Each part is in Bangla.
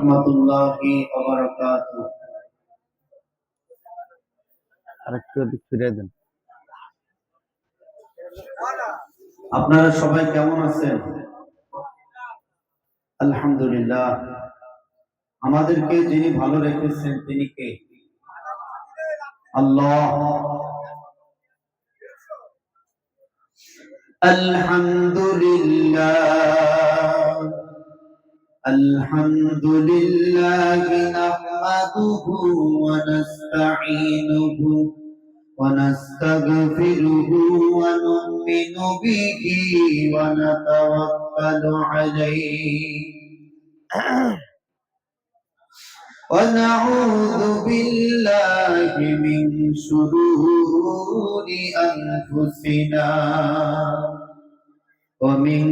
রহমতুল্লাহি ওয়া বারাকাতুহু। আরেকটু দিক ফিরে দেন। আপনারা সবাই কেমন আছেন? আলহামদুলিল্লাহ। আমাদেরকে যিনি ভালো রেখেছেন তিনি কে? আল্লাহ। আলহামদুলিল্লাহ আলহামদুলিল্লাহ নাহমাদুহু ওয়া নাস্তাঈনুহু ওয়া নাস্তাগফিরুহু ওয়া নু'মিনু বিহি ওয়া নাতাওয়াক্কালু আলাইহি ونعوذ بالله من شرور أنفسنا ومن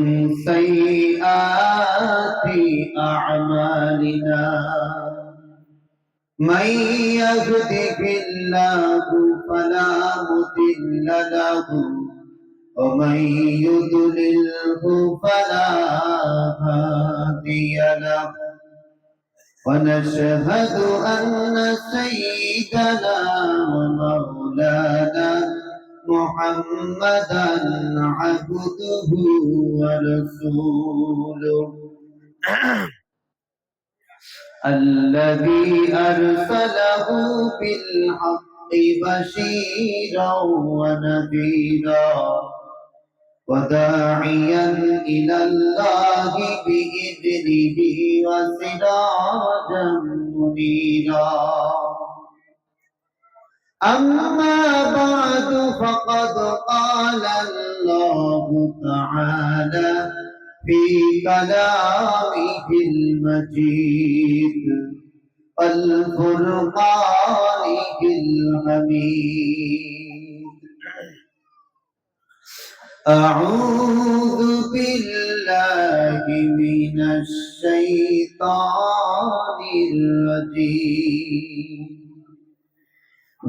سيئات أعمالنا من يهده الله فلا مضل له ومن يضلله فلا هادي له ونشهد أن سيدنا ومولانا محمدا عبده ورسوله الذي أرسله بالحق بشيرا ونذيرا وداعيا إلى الله بإذنه وسراجا منيرا أما بعد فقد قال الله تعالى في كلامه المجيد والفرقانه الحميد أعوذ بالله من الشيطان الرجيم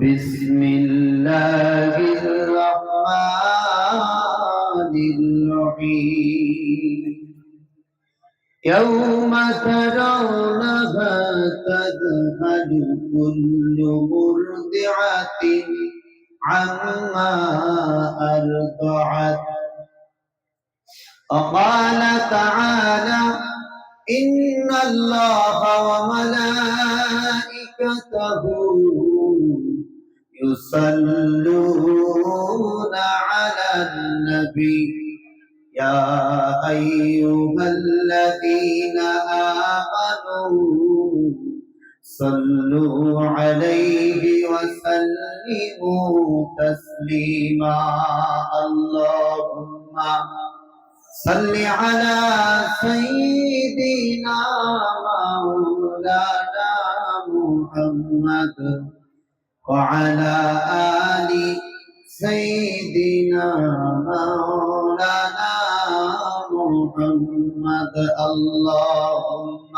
بسم الله الرحمن الرحيم يوم ترونها تذهل كل مرضعة عما أرضعت وقال تعالى إن الله وملائكته يصلون على النبي يا أيها الذين آمنوا صلوا عليه وسلموا تسليما اللهم صل على سيدنا مولانا محمد وعلى آل سيدنا مولانا محمد اللهم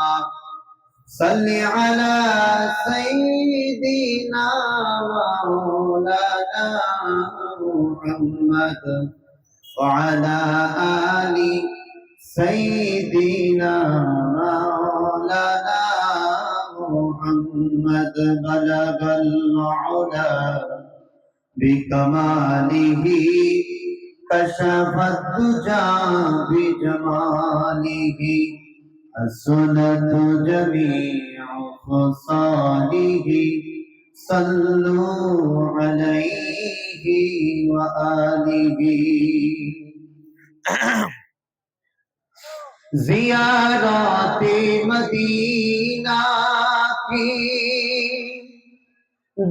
صل على سيدنا مولانا محمد وعلى آل سيدنا مولانا محمد بلغ العلا بكماله كشف الدجى بجماله حسنت جميع خصاله صلوا عليه وآله زیارت مدینہ کی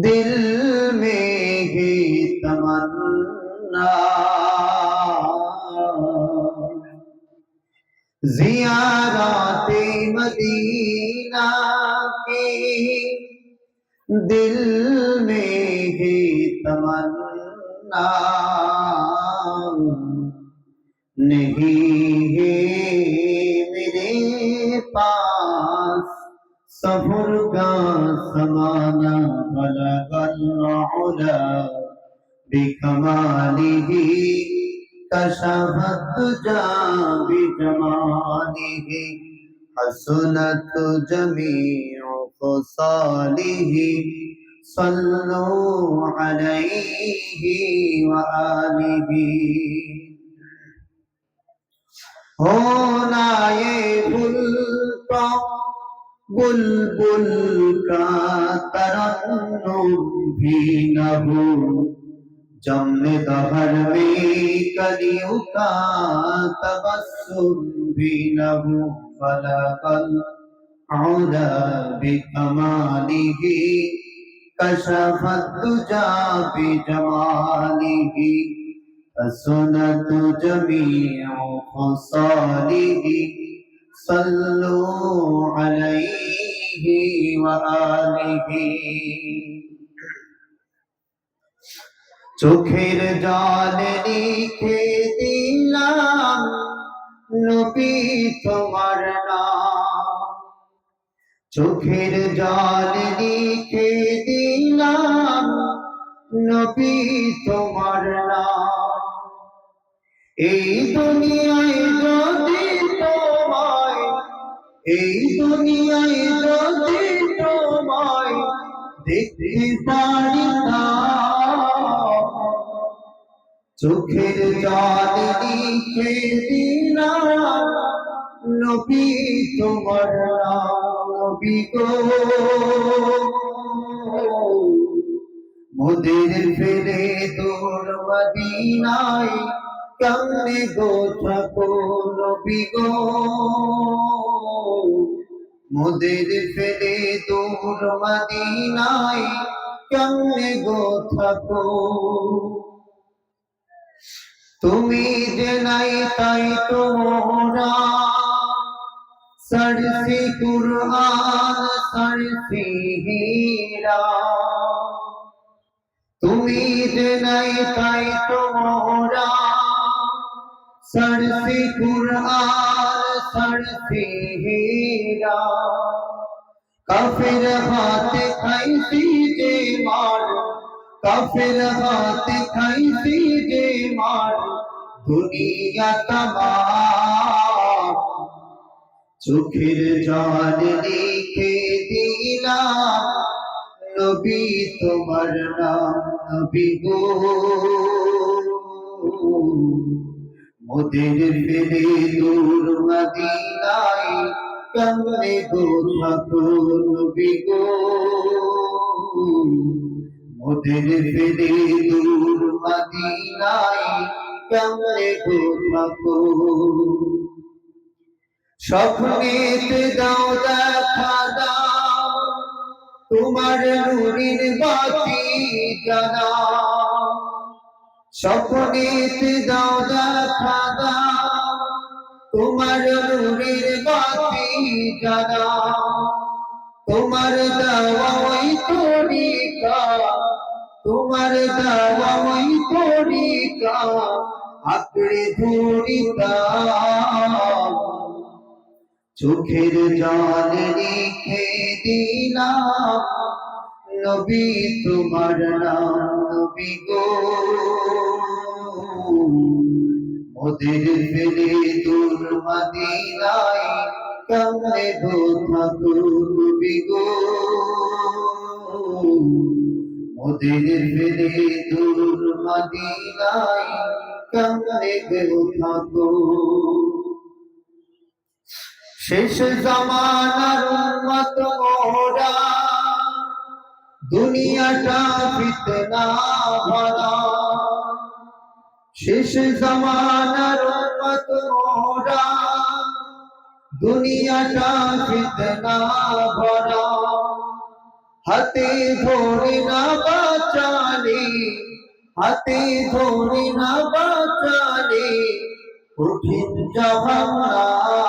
دل میں ہے تمنا زیارت مدینہ کی دل میں ہے تمنا نہیں ہے میرے پاس سفر کا زمانہ بلغ العلا بکمالہ کشف الدجى بجمالہ حسنت جميع خصاله صلوا عليه وآله होना ये फूल का बुलबुल का तरन्नुम भी न हो जमने दहर में कलियों का तबस्सुम भी न हो फलकल औला बिकमालिही कशफत दुजा बिजमालिही حسنت جميع خصاله صلوا عليه وآله চোখের জলে লিখে দিলাম নবী তোমার নাম চোখের জলে লিখে দিলাম নবী তোমার নাম এই দুনিয়ায় যদি তোমায় দেখতে পারিতাম চোখের জল লিখে দিলাম নবী তোমার নাম নবী গো মোদের ফেলে দূর মদিনায় কেমনে গো থাকো নবী গো মোদের ফেলে দূর মদিনায় কেমনে গো থাকো তুমি যে নাই তাই তোমরা সরসি কুরআন সরসি হীরা তুমি যে নাই তাই তোমরা সরসি কুরআন সরসি হীরা কাফির হাতে খাইছি যে মার কাফির হাতে খাইছি যে মার দুনিয়া তামাম চোখের জল লিখে দিলাম নবী তোমার নাম নবী গো মোদের ফেলে দূর মদিনায় কেমনে গো থাকো নবী গো মোদের ফেলে দূর মদিনায় কেমনে গো থাকো স্বপ্নেতে দাও দেখা দাও তোমার নূরের বাতি জ্বালাও স্বপ্নেতে দাও দেখা দাও তোমার নূরের বাতি জ্বালাও তোমার দেওয়া ওই তরিকা তোমার দেওয়া ওই তরিকা আঁকড়ে ধরিতাম চোখের জল লিখে দিলাম নবী তোমার নাম নবী গো মোদের ফেলে দূর মদিনায় কেমনে গো থাকো নবী গো মোদের ফেলে দূর মদিনায় কেমনে গো থাকো শেষ জামানার উম্মত মোরা দুনিয়াটা ফিতনা ভরা শেষ জামানার উম্মত মোরা দুনিয়াটা ফিতনা ভরা হাতে ধরে না বাঁচালে হাতে ধরে না বাঁচালে কঠিন জাহান্নাম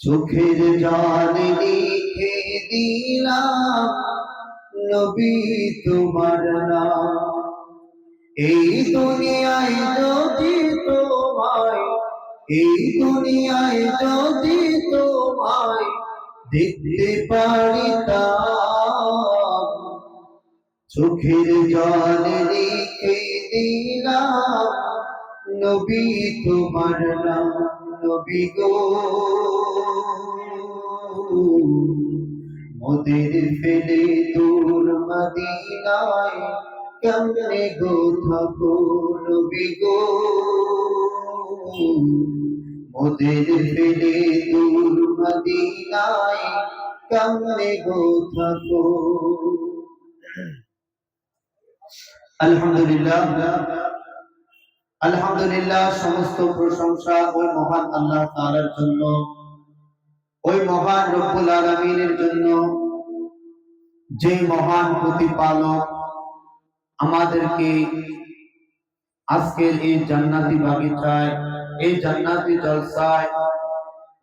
চোখের জল লিখে দিলাম নবী তোমার নাম এই দুনিয়ায় যদি তোমায় দেখতে পারিতাম চোখের জল লিখে দিলাম নবী তোমার নাম নবী গো মোদের ফেলে দূর মদিনায় কেমনে গো থাকো নবী গো মোদের ফেলে দূর মদিনায় কেমনে গো থাকো। আলহামদুলিল্লাহ আলহামদুলিল্লাহ, সমস্ত প্রশংসা ওই মহান আল্লাহ তাআলার জন্য, ওই মহান রব্বুল আলামিনের জন্য, যে মহান প্রতিপালক আমাদেরকে আজকের এই জান্নাতি বাগিচায়, এই জান্নাতি জলসায়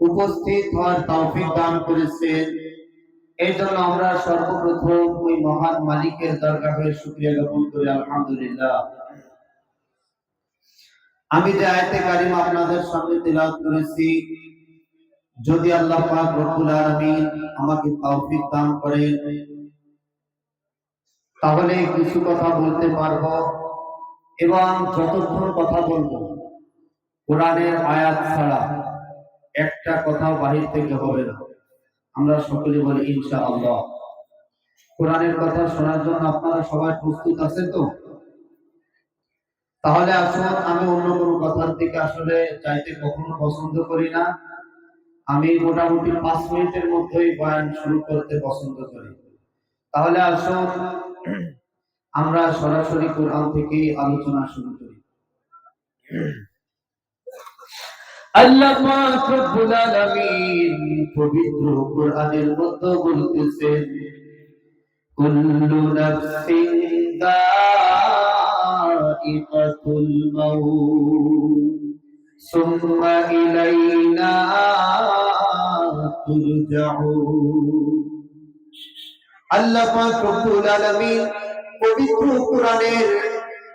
উপস্থিত হওয়ার তৌফিক দান করেছেন। এই জন্য আমরা সর্বপ্রথম ওই মহান মালিকের দরবারে শুকরিয়া জ্ঞাপন করি আলহামদুলিল্লাহ। আমি যে আয়াতে কারিমা আপনাদের সামনে তিলাওয়াত করেছি, যদি আল্লাহ পাক রব্বুল আলামিন আমাকে তৌফিক দান করেন তাহলে কিছু কথা বলতে পারবো, এবং যতক্ষণ কথা বলবো কোরআনের আয়াত ছাড়া একটা কথাও বাহির থেকে হবে না। আমরা সকলে বলি ইনশাআল্লাহ। কোরআনের কথা শোনার জন্য আপনারা সবাই প্রস্তুত আছেন তো? তাহলে আসুন, আমি অন্য কোনো কথার দিকে আসলে চাইতে কখনো পছন্দ করি না। আমি মোটামুটি 5 মিনিটের মধ্যেই বয়ান শুরু করতে পছন্দ করি। তাহলে আসুন আমরা সরাসরি কোরআন থেকে আলোচনা শুরু করি। আল্লাহ পাক রব্বুল আলামিন পবিত্র কোরআনের মধ্যে বলতেছেন, কুল্লু নাফসিন যায়িকাতুল মাউত সুম্মা ইলাইনা তুরজাউন। আল্লাহ পাক রব্বুল আলামিন পবিত্র কোরআনের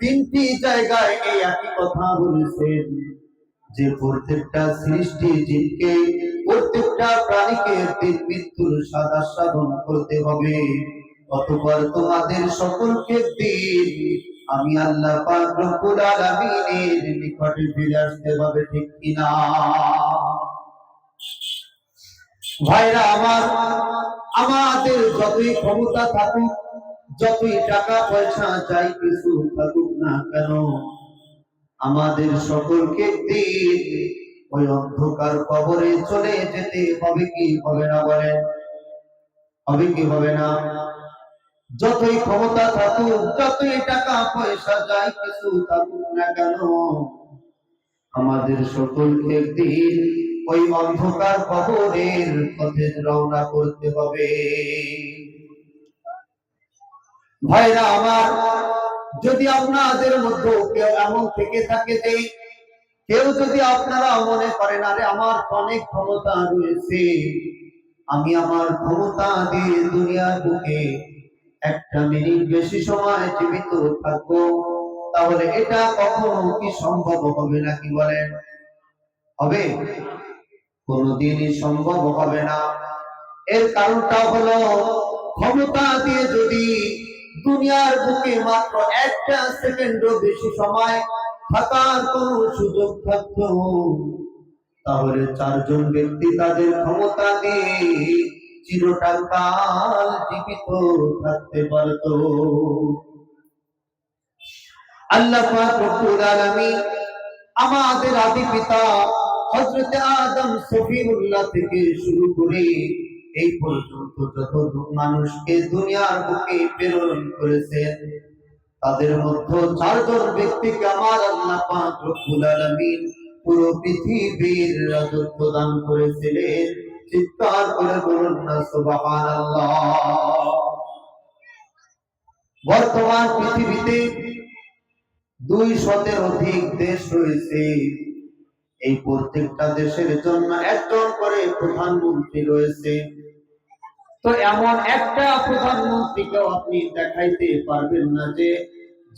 3টি জায়গায় এই একই কথা বলেছেন যে প্রত্যেকটা সৃষ্টি জীবকে, প্রত্যেকটা প্রাণীকে মৃত্যুর সাধন করতে হবে। অতঃপর তোমাদের সকলকে দিন আমি আল্লাহ পাক রব্বুল আলামিনের নিকটে ফিরে আসতে হবে, ঠিক কিনা ভাইরা আমার? আমাদের যতই ক্ষমতা থাকুক, যতই টাকা পয়সা যাই কিছু থাকুক না কেন, আমাদের সকলকে দিন ওই অন্ধকার কবরে চলে যেতে হবে কি হবে না? বলেন, হবে কি হবে না? যতই ক্ষমতা থাকুক, যতই টাকা পয়সা যাই কিছু থাকুক না কেন, আমাদের সকলকে দিন ওই অন্ধকার কবরের পথে রওনা করতে হবে। ভাইরা আমার, যদি আপনাদের মধ্যে কেউ এমন থেকে থাকে যে কেউ যদি আপনারা মনে করেন আরে আমার অনেক ক্ষমতা রয়েছে, আমি আমার ক্ষমতা দিয়ে দুনিয়ার বুকে 1 মিনিট বেশি সময় জীবিত থাকবো, তাহলে এটা কখনো কি সম্ভব হবে নাকি? বলেন, হবে? কোনদিনই সম্ভব হবে না। এর কারণটা হলো, ক্ষমতা দিয়ে যদি দুনিয়ার বুকে মাত্র 1 সেকেন্ডও বেশি সময় থাকার কোন সুযোগ থাকতো, তাহলে 4 জন ব্যক্তি তাদের ক্ষমতা দিয়ে চিরকাল জীবিত থাকতে পারত। আল্লাহ পাক রব্বুল আলামিন আমাদের আদি পিতা হযরত আদম সফিউল্লাহ থেকে শুরু করে এই পর্যন্ত যত মানুষকে দুনিয়ার বুকে প্রেরণ করেছেন, তাদের মধ্যে 4 জন ব্যক্তিকে আমার আল্লাহ পাক রব্বুল আলামিন পুরো পৃথিবীর রাজত্ব দান করেছিলেন। চিৎকার করে বলুন না সুবহানাল্লাহ। বর্তমান পৃথিবীতে 200-এর অধিক দেশ রয়েছে। এই প্রত্যেকটা দেশের জন্য 1 জন করে প্রধানমন্ত্রী রয়েছে। তো এমন একটা প্রধানমন্ত্রীকেও আপনি দেখাইতে পারবেন না যে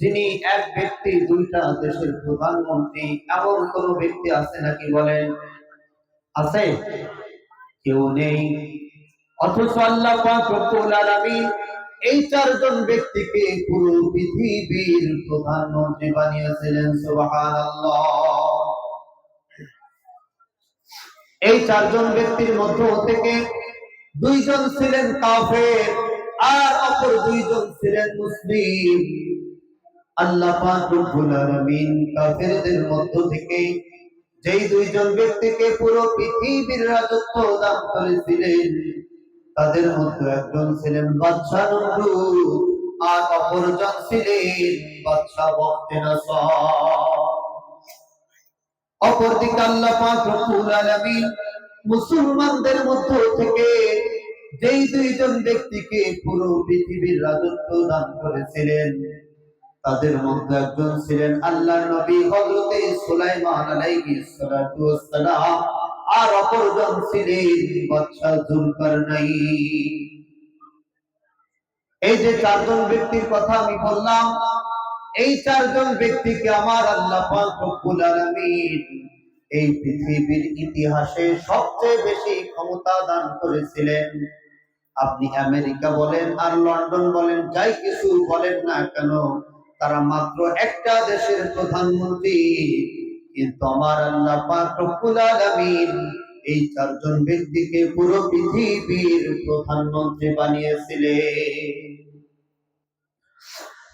যিনি এক ব্যক্তি 2টা দেশের প্রধানমন্ত্রী। এমন কোন ব্যক্তি আছে নাকি? বলেন, আছে? কেউ নেই। অথচ আল্লাহ পাক রব্বুল আলামিন এই 4 জন ব্যক্তিকে পুরো পৃথিবীর প্রধানমন্ত্রী বানিয়েছিলেন। সুবহানাল্লাহ। এই চারজন ব্যক্তির মধ্য থেকে দুইজন ছিলেন কাফের আর অপর দুইজন ছিলেন মুসলিম। আল্লাহ পাক রব্বুল আলামিন কাফেরদের মধ্য থেকে যেই দুইজন ব্যক্তিকে পুরো পৃথিবীর রাজত্ব দান করেছিলেন, তাদের মধ্যে একজন ছিলেন বাদশা নমরুদ আর অপরজন ছিলেন বাদশা বখতে নসর। অপরদিকে আল্লাহ পাক রব্বুল আলামিন মুসলমানদের মধ্য থেকে যেই দুইজন ব্যক্তিকে পুরো পৃথিবীর রাজত্ব দান করেছিলেন, তাদের মধ্যে একজন ছিলেন আল্লাহর নবী হযরতে সুলাইমান আলাইহিস সালাতু ওয়াস সালাম আর অপরজন ছিলেন বাদশা যুলকারনাইন। এই যে চারজন ব্যক্তির কথা আমি বললাম, এই চারজন ব্যক্তিকে আমার আল্লাহ পাক রব্বুল আলামিন এই পৃথিবীর ইতিহাসে সবচেয়ে বেশি ক্ষমতা দান করেছিলেন। আপনি আমেরিকা বলেন আর লন্ডন বলেন, যাই কিছু বলেন না কেন, তারা মাত্র একটা দেশের প্রধানমন্ত্রী, কিন্তু আমার আল্লাহ পাক রব্বুল আলামিন এই চারজন ব্যক্তিকে পুরো পৃথিবীর প্রধানমন্ত্রী বানিয়েছিলেন।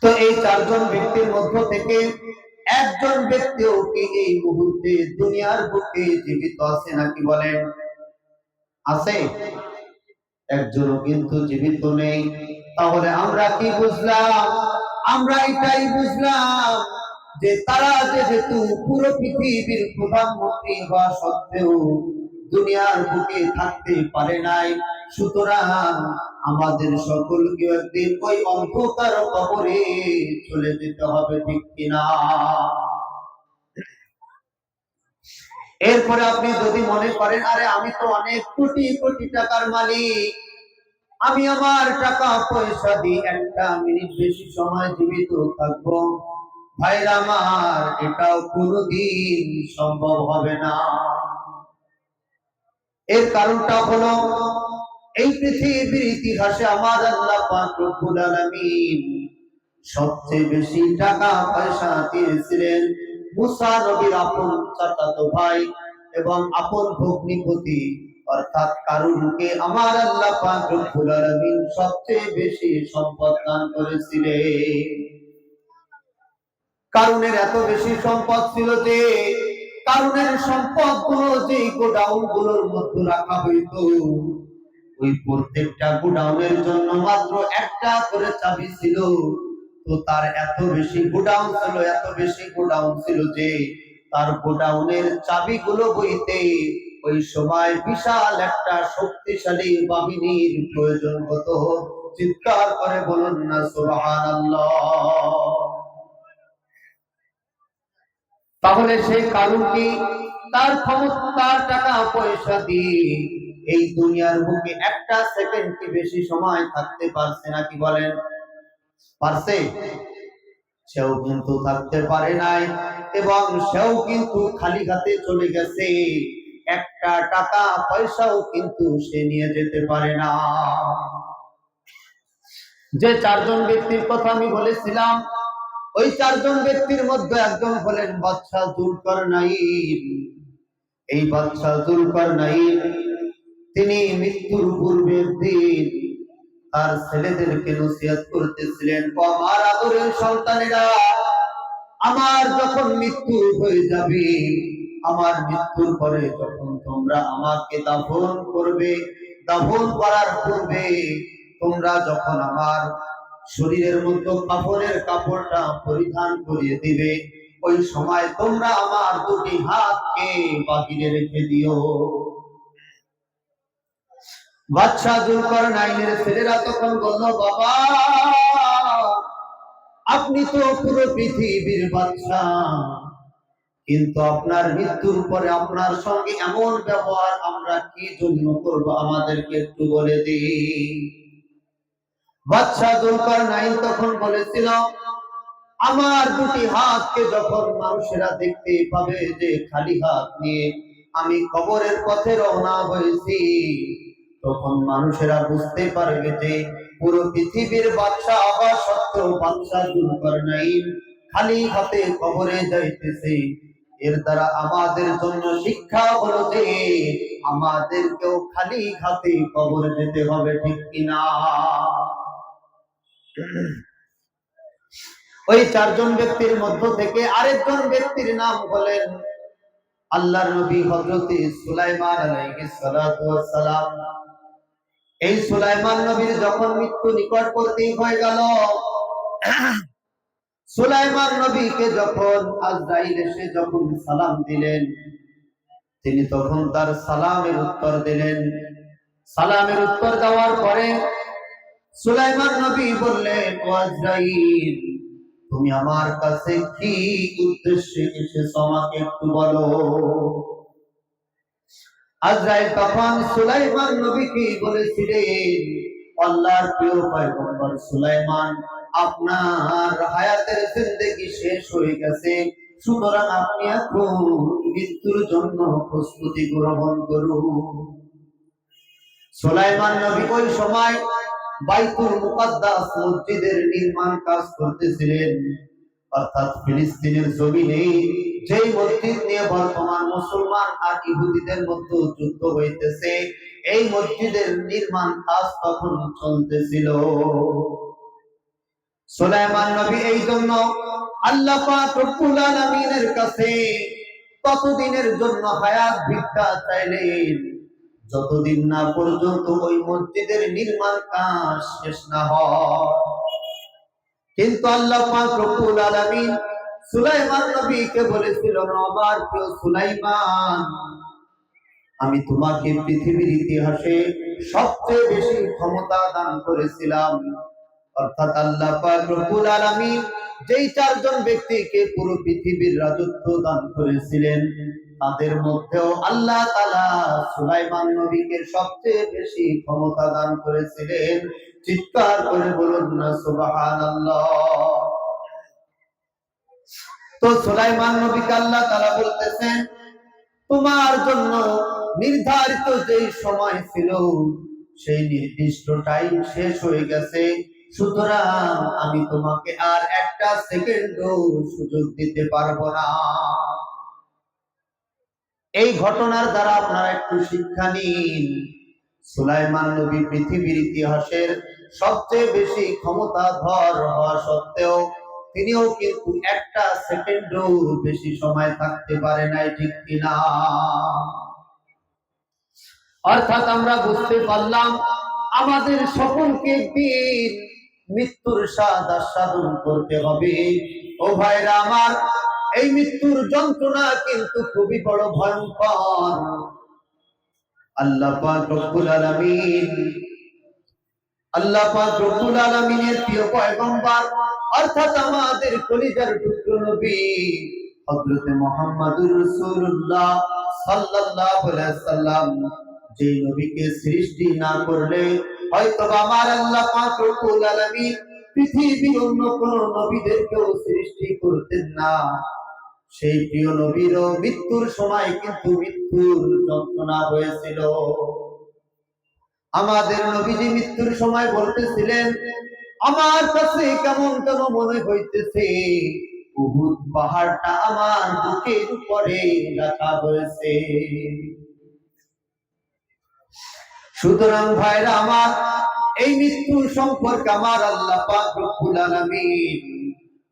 তো এই চারজন ব্যক্তির মধ্য থেকে একজন ব্যক্তিও কি এই মুহূর্তে দুনিয়ার বুকে জীবিত আছে নাকি বলেন? আছে? একজনও কিন্তু জীবিত নেই। তাহলে আমরা কি বুঝলাম? আমরা এটাই বুঝলাম যে তারা যেহেতু পুরো পৃথিবীর প্রধানমন্ত্রী হওয়া সত্ত্বেও দুনিয়ার বুকে থাকতে পারে নাই, সুতরাং আমাদের সকলকে একদিন ওই অন্ধকার কবরে চলে যেতে হবে, ঠিক কিনা? এরপরে আপনি যদি মনে করেন, আরে আমি তো অনেক কোটি কোটি টাকার মালিক, আমি আমার টাকা পয়সা দিয়ে একটা মিনিট বেশি সময় জীবিত থাকবো, ভাইরা আমার, এটাও কোনোদিন সম্ভব হবে না। এর কারণটা হলো, এই পৃথিবীর ইতিহাসে আমার আল্লাহ পাক রব্বুল আলামিন সবচেয়ে বেশি টাকা পয়সা দিয়েছিলেন মুসা নবীর আপন চাচাতো ভাই এবং আপন ভগ্নিপতি অর্থাৎ কারুনকে আমার আল্লাহ পাক রব্বুল আলামিন সবচেয়ে বেশি সম্পদ দান করেছিলেন। কারুনের এত বেশি সম্পদ ছিল যে কারুনের সম্পদ গুলো যে গোডাউন গুলোর মধ্যে রাখা হইত, ওই প্রত্যেকটা গোডাউনের জন্য মাত্র একটা করে চাবি ছিল। তো তার এত বেশি গোডাউন ছিল, এত বেশি গোডাউন ছিল যে তার গোডাউনের চাবিগুলো বইতে ওই সময় বিশাল একটা শক্তিশালী বাহিনীর প্রয়োজন হতো। চিৎকার করে বলুন না সুবহানাল্লাহ। তাহলে সেই কারণ কি তার ক্ষমতা, তার টাকা পয়সা দিয়ে এই দুনিয়ার বুকে একটা সেকেন্ড কি বেশি সময় থাকতে পারছে নাকি বলেন? পারছে? সেও কিন্তু থাকতে পারে নাই, এবং সেও কিন্তু খালি হাতে চলে গেছে। একটা টাকা পয়সাও কিন্তু সে নিয়ে যেতে পারে না। যে চারজন ব্যক্তির কথা আমি বলেছিলাম, ওই চারজন ব্যক্তির মধ্যে একজন হলেন বাদশা যুলকারনাইন। এই বাদশা যুলকারনাইন তিনি মৃত্যুর পূর্বের দিন তার ছেলেদেরকে নসিহত করতেছিলেন, আমার আদরের সন্তানেরা, আমার যখন মৃত্যু হয়ে যাবে, আমার মৃত্যুর পরে যখন তোমরা আমাকে দাফন করবে, দাফন করার পূর্বে তোমরা যখন আমার শরীরের মধ্যে কাফনের কাপড়টা পরিধান করিয়ে দিবে, ওই সময় তোমরা আমার দুটি হাতকে বাহিরে রেখে দিও। বাদশা যুলকারনাইনের ছেলেরা তখন বলল, বাবা, আপনি তো পুরো পৃথিবীর বাদশা, কিন্তু আপনার মৃত্যুর পরে আপনার সঙ্গে এমন ব্যবহার আমরা কি জন্য করব, আমাদেরকে একটু বলে দিন। বাদশা যুলকারনাইন তখন বলেছিল, আমার দুটি হাতকে যখন মানুষেরা দেখতে পাবে যে খালি হাত নিয়ে আমি কবরের পথে রওনা হয়েছি, তখন মানুষেরা বুঝতে পারবে যে পুরো পৃথিবীর বাদশা হওয়া সত্ত্বেও বাদশা যুলকারনাইন খালি হাতে কবরে যাইতেছে। এর দ্বারা আমাদের জন্য শিক্ষা হলো যে আমাদেরকেও খালি হাতে কবর যেতে হবে, ঠিক কিনা? ওই চারজন ব্যক্তির মধ্য থেকে আরেকজন ব্যক্তির নাম হলেন আল্লাহর নবী হযরত সুলাইমান আলাইহিস সালাতু ওয়াস সালাম। এই সুলাইমান নবীর যখন মৃত্যু নিকটবর্তী হয়ে গেল, সুলাইমান নবীকে যখন আজরাইল এসে যখন সালাম দিলেন, তিনি তখন তার সালামের উত্তর দিলেন। সালামের উত্তর দেওয়ার পরে সুলাইমান নবী বললেন, ও আজরাইল, তুমি আমার কাছে কি উদ্দেশ্যে এসেছো আমাকে একটু বলো। আজরাইল তখন সুলাইমান নবীকে বলেছিলেন, আল্লাহর প্রিয় পয়গম্বর সুলাইমান, আপনার হায়াতের জিন্দেগি শেষ হয়ে গেছে, সুতরাং আপনি এখন মৃত্যুর জন্য প্রস্তুতি গ্রহণ করুন। সুলাইমান নবী ওই সময় বাইতুল মুকাদ্দাস মসজিদের নির্মাণ কাজ করতেছিলেন, অর্থাৎ ফিলিস্তিনের জমিনে যেই মসজিদ নিয়ে বর্তমান মুসলমান আর ইহুদিদের মধ্যে যুদ্ধ হইতেছে, এই মসজিদের নির্মাণ কাজ তখন চলতেছিল। সুলাইমান নবী এই জন্য আল্লাহ পাক রব্বুল আলামিনের কাছে ততদিনের জন্য হায়াত ভিক্ষা চাইলেন যতদিন না পর্যন্ত ওই মসজিদের নির্মাণ কাজ শেষ না হয়। কিন্তু আল্লাহ পাক রব্বুল আলামিন সুলাইমান নবীকে বলেছিল, আমার প্রিয় সুলাইমান, আমি তোমাকে পৃথিবীর ইতিহাসে সবচেয়ে বেশি ক্ষমতা দান করেছিলাম। অর্থাৎ আল্লাহ পাক রব্বুল আলামিন যেই চারজন ব্যক্তিকে পুরো পৃথিবীর রাজত্ব দান করেছিলেন, তাদের মধ্যেও আল্লাহ তাআলা সুলাইমান নবীকে সবচেয়ে বেশি ক্ষমতা দান করেছিলেন। চিৎকার করে বলুন না সুবহানাল্লাহ। তো সুলাইমান নবীকে আল্লাহ তাআলা বলতেছেন, তোমার জন্য নির্ধারিত যেই সময় ছিল সেই নির্দিষ্ট টাইম শেষ হয়ে গেছে, সুতরাং আমি তোমাকে আর একটা সেকেন্ডও সুযোগ দিতে পারবো না। এই ঘটনার দ্বারা আপনারা একটু শিক্ষা নিন। সুলাইমান নবী পৃথিবীর ইতিহাসের সবচেয়ে বেশি ক্ষমতাধর হওয়া সত্ত্বেও তিনিও কিন্তু একটা সেকেন্ডও বেশি সময় থাকতে পারে নাই, ঠিক কিনা? অর্থাৎ আমরা বুঝতে পারলাম আমাদের সকলকে একদিন মৃত্যুর স্বাদ আস্বাদন করতে হবে। ও ভাইরা আমার, এই মৃত্যুর যন্ত্রণা কিন্তু খুবই বড় ভয়ঙ্কর। আল্লাহ পাক রব্বুল আলামিনের প্রিয় পয়গম্বর অর্থাৎ আমাদের কলিজার টুকরো নবী হযরত মুহাম্মদুর রাসূলুল্লাহ সাল্লাল্লাহু আলাইহি ওয়াসাল্লাম, যে নবীকে সৃষ্টি না করলে হয়তো আমার আল্লাহ পাক রব্বুল আলামিন পৃথিবীর অন্য কোন নবীদেরকেও সৃষ্টি করতেন না। সেই প্রিয় নবীরও মৃত্যুর সময় কিন্তু মৃত্যুর যন্ত্রণা হয়েছিল। আমাদের নবীজি মৃত্যুর সময় বলতেছিলেন, আমার কাছে কেমন কেন মনে হইতেছে উহুদ পাহাড়টা আমার বুকের উপরে রাখা হয়েছে। সুতরাং ভাইরা আমার, এই মৃত্যু সম্পর্কে আমার আল্লাহ পাক রব্বুল আলামিন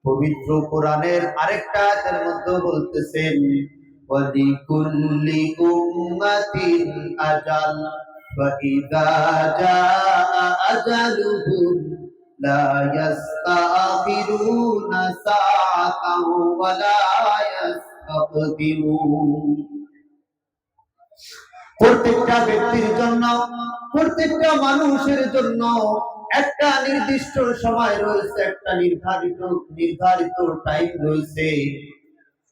পবিত্র কোরআনের আরেকটা আয়াতের মধ্যে বলতেছেন, ওয়ালিকুল্লি উম্মাতিন আজাল ফাইযা জাআ আজালুহুম লা ইস্তাখিরুনা সাআতান ওয়া লা ইস্তাকদিমুন। প্রত্যেকটা ব্যক্তির জন্য, প্রত্যেকটা মানুষের জন্য একটা নির্দিষ্ট সময় রয়েছে, একটা নির্ধারিত টাইম রয়েছে।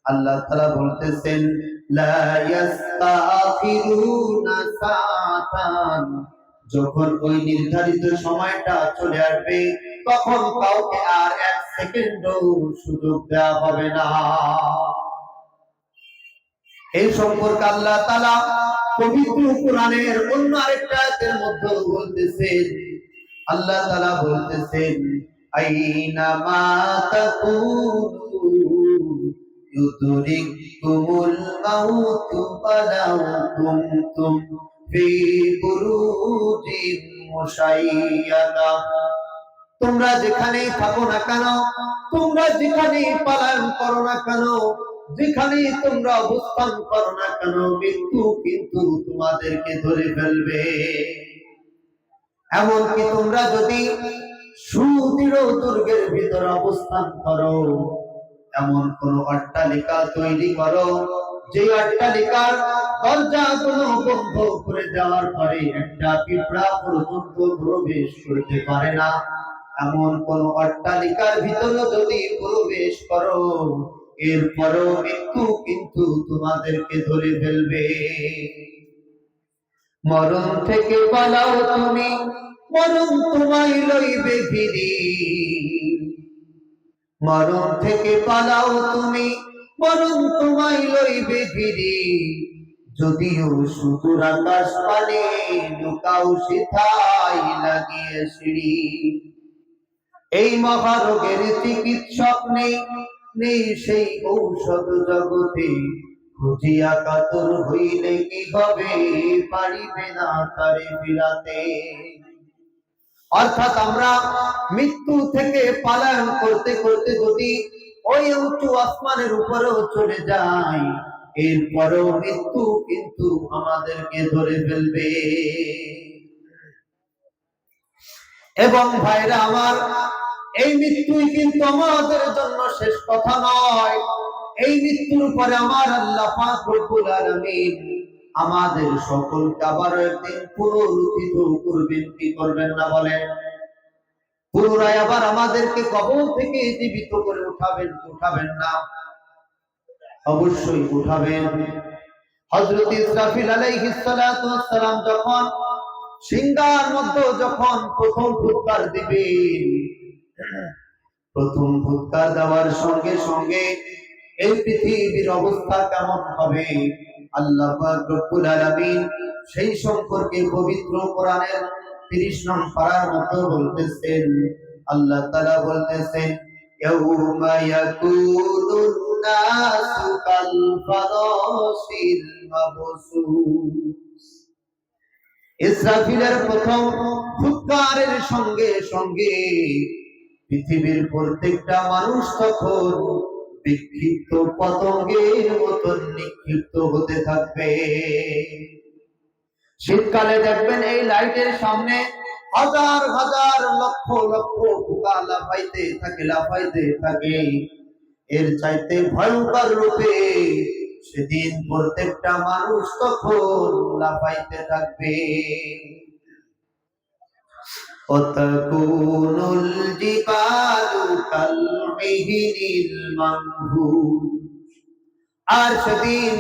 আল্লাহ তাআলা বলতেছেন, লা ইস্তাখিরুনা সাআতান, যখন ওই নির্ধারিত সময়টা চলে আসবে তখন কাউকে আর এক সেকেন্ডও সুযোগ দেওয়া হবে না। এই সম্পর্কে আল্লাহ তাআলা পবিত্র কোরআনের অন্য আরেকটা আয়াতের মধ্যে বলতেছেন, আল্লাহ তাআলা বলতেছেন, আইনামা তাকুনু ইউদরিকুমুল মাউতু ওয়ালাউ কুনতুম ফি বুরুজিন মুশাইয়াদা। তোমরা যেখানেই থাকো না কেন, তোমরা যেখানেই পলায়ন করো না কেন, যেখানেই তোমরা অবস্থান করো না কেন, মৃত্যু কিন্তু তোমাদেরকে ধরে ফেলবে। এমনকি তোমরা যদি সুদৃঢ় দুর্গের ভিতরে অবস্থান করো, এমন কোন অট্টালিকা তৈরি করো যে অট্টালিকার দরজাগুলো বন্ধ করে দেওয়ার পরে একটা পিঁপড়া পর্যন্ত প্রবেশ করতে পারে না, এমন কোন অট্টালিকার ভিতরে যদি প্রবেশ করো, এরপরও মৃত্যু কিন্তু তোমাদেরকে ধরে ফেলবে। মরণ থেকে পালাও তুমি, মরণ তোমায় লইবে ফিরি। মরণ থেকে পালাও তুমি, মরণ তোমায় লইবে ফিরি। যদিও সুদূর আকাশ পানে লুকাও সেথায় লাগিয়ে সিঁড়ি। এই মহারোগের চিকিৎসক নেই, নেই সেই ঔষধ জগতে। খুঁজিয়া কাতর হইলে কি হবে, পারিবে না তারে ফিরাতে। অর্থাৎ আমরা মৃত্যু থেকে পালায়ন করতে করতে যদি ওই উঁচু আসমানের উপরেও চলে যাই, এরপরেও মৃত্যু কিন্তু আমাদেরকে ধরে ফেলবে। এবং ভাইরা আমার, এই মৃত্যুই কিন্তু আমাদের জন্য শেষ কথা নয়। এই মৃত্যুর পরে আমার আল্লাহ পাক রব্বুল আলামিন আমাদের সকলকে আবার একদিন পুনরুত্থিত করবেন, কি করবেন না বলেন? পুনরায় আবার আমাদেরকে কবর থেকে জীবিত করে উঠাবেন, উঠাবেন না? অবশ্যই উঠাবেন। হযরত ইসরাফিল আলাইহিস সালাতু ওয়াস সালাম যখন সিংহার মধ্যে যখন প্রথম ফুৎকার দিবেন, প্রথম ফুৎকার দেওয়ার সঙ্গে সঙ্গে এই পৃথিবীর অবস্থা কেমন হবে আল্লাহ পাক রব্বুল আলামিন সেই সম্পর্কে পবিত্র কোরআনের 30 নং পারার মধ্যে বলতেছেন। আল্লাহ তাআলা বলতেছেন, ইয়াউমা ইয়াকুনুন নাসু কাল ফারাশিল মাবসুস। ইসরাফিলের প্রথম ফুৎকারের সঙ্গে সঙ্গে পৃথিবীর প্রত্যেকটা মানুষ তখন বিক্ষিপ্ত পতঙ্গের মতন নিক্ষিপ্ত হতে থাকবে। শীতকালে দেখবেন এই লাইটের সামনে হাজার হাজার লক্ষ লক্ষ পোকা লাফাইতে থাকে, লাফাইতে থাকে। এর চাইতে ভয়ঙ্কর রূপে সেদিন প্রত্যেকটা মানুষ তখন লাফাইতে থাকবে। ওয়াতাকুনুল জিবালু কালমিহিনিল মানহুর। আর সেদিন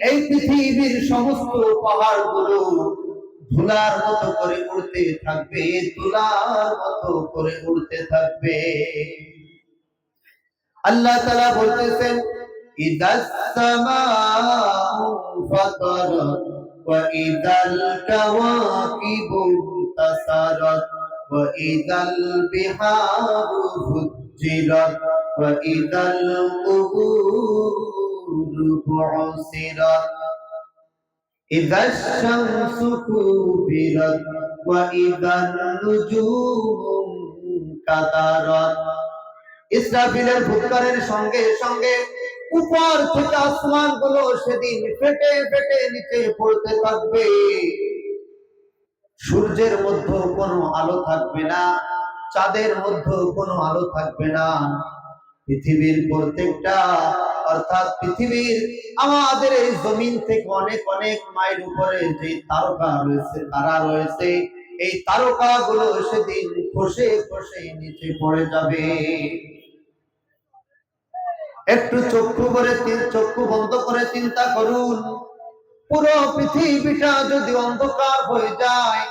এই পৃথিবীর সমস্ত পাহাড়গুলো ধুলার মতো করে উড়তে থাকবে, ধুলার মতো করে উড়তে থাকবে। আল্লাহ তাআলা বলতেছেন, ইদাস সামাউ ফাতারাত ওয়া ইদাল কাওয়াকিবু তাসারাত ওয়া ইদাল বিহারু ফুজ্জিরাত ওয়া ইদাল কুবুরু বু'সিরাত ইদাশ শামসু কুবিরাত ওয়া ইদান নুজুমু কাদারাত। ইসরাফিলের ফুৎকারের সঙ্গে সঙ্গে উপর থেকে আসমান গুলো সেদিন ফেটে ফেটে নিচে পড়তে থাকবে। সূর্যের মধ্যে কোনো আলো থাকবে না, চাঁদের মধ্যে কোনো আলো থাকবে না। পৃথিবীর প্রত্যেকটা, অর্থাৎ পৃথিবীর আমাদের এই জমিন থেকে অনেক অনেক মাইল উপরে যে তারকা রয়েছে, তারা রয়েছে, এই তারকা গুলো সেদিন খসে খসে নিচে পড়ে যাবে। একটু চক্ষু বন্ধ করে চিন্তা করুন, পুরো পৃথিবীটা যদি অন্ধকার হয়ে যায়,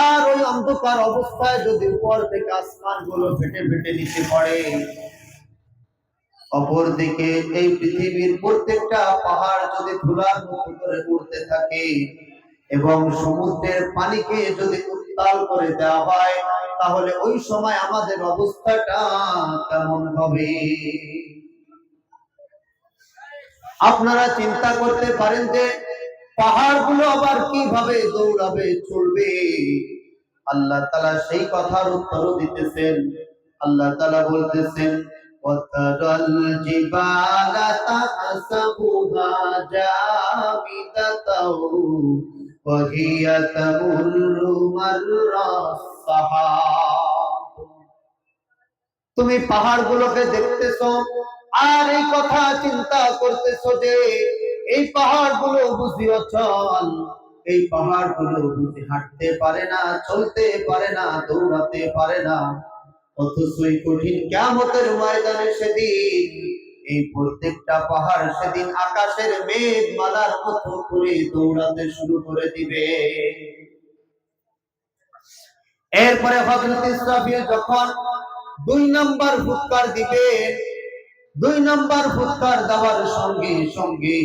আর ওই অন্ধকার অবস্থায় যদি উপর থেকে আসমান গুলো ফেটে ফেটে নিচে পড়ে, অপরদিকে এই পৃথিবীর প্রত্যেকটা পাহাড় যদি ধুলার মতো করে উড়তে থাকে এবং সমুদ্রের পানিকে যদি উত্তাল করে দেওয়া হয়, তাহলে ওই সময় আমাদের অবস্থাটা কেমন হবে? আপনারা চিন্তা করতে পারেন যে পাহাড়গুলো আবার কিভাবে দৌড়াবে, চলবে। আল্লাহ তাআলা সেই কথার উত্তর দিতেছেন। আল্লাহ তাআলা বলতেছেন, ওয়াতারাল জিবালা তাহসাবুহা জামিদাতাও ওয়া হিয়া তামুররু মাররাস সাহাব। তুমি পাহাড়গুলোকে দেখতেছো আর এই কথা চিন্তা করতেছো যে এই পাহাড়গুলো বুঝি অচল, এই পাহাড়গুলো বুঝি হাঁটতে পারে না, চলতে পারে না, দৌড়াতে পারে না। অথচ এই কঠিন কিয়ামতের ময়দানে সেদিন এই প্রত্যেকটা পাহাড় সেদিন আকাশের মেঘমালার মতো করে দৌড়াতে শুরু করে দিবে। এরপরে হযরত ইসরাফিল যখন 2 নাম্বার ফুৎকার দিবে, 2 নাম্বার ফুৎকার দেওয়ার সঙ্গে সঙ্গে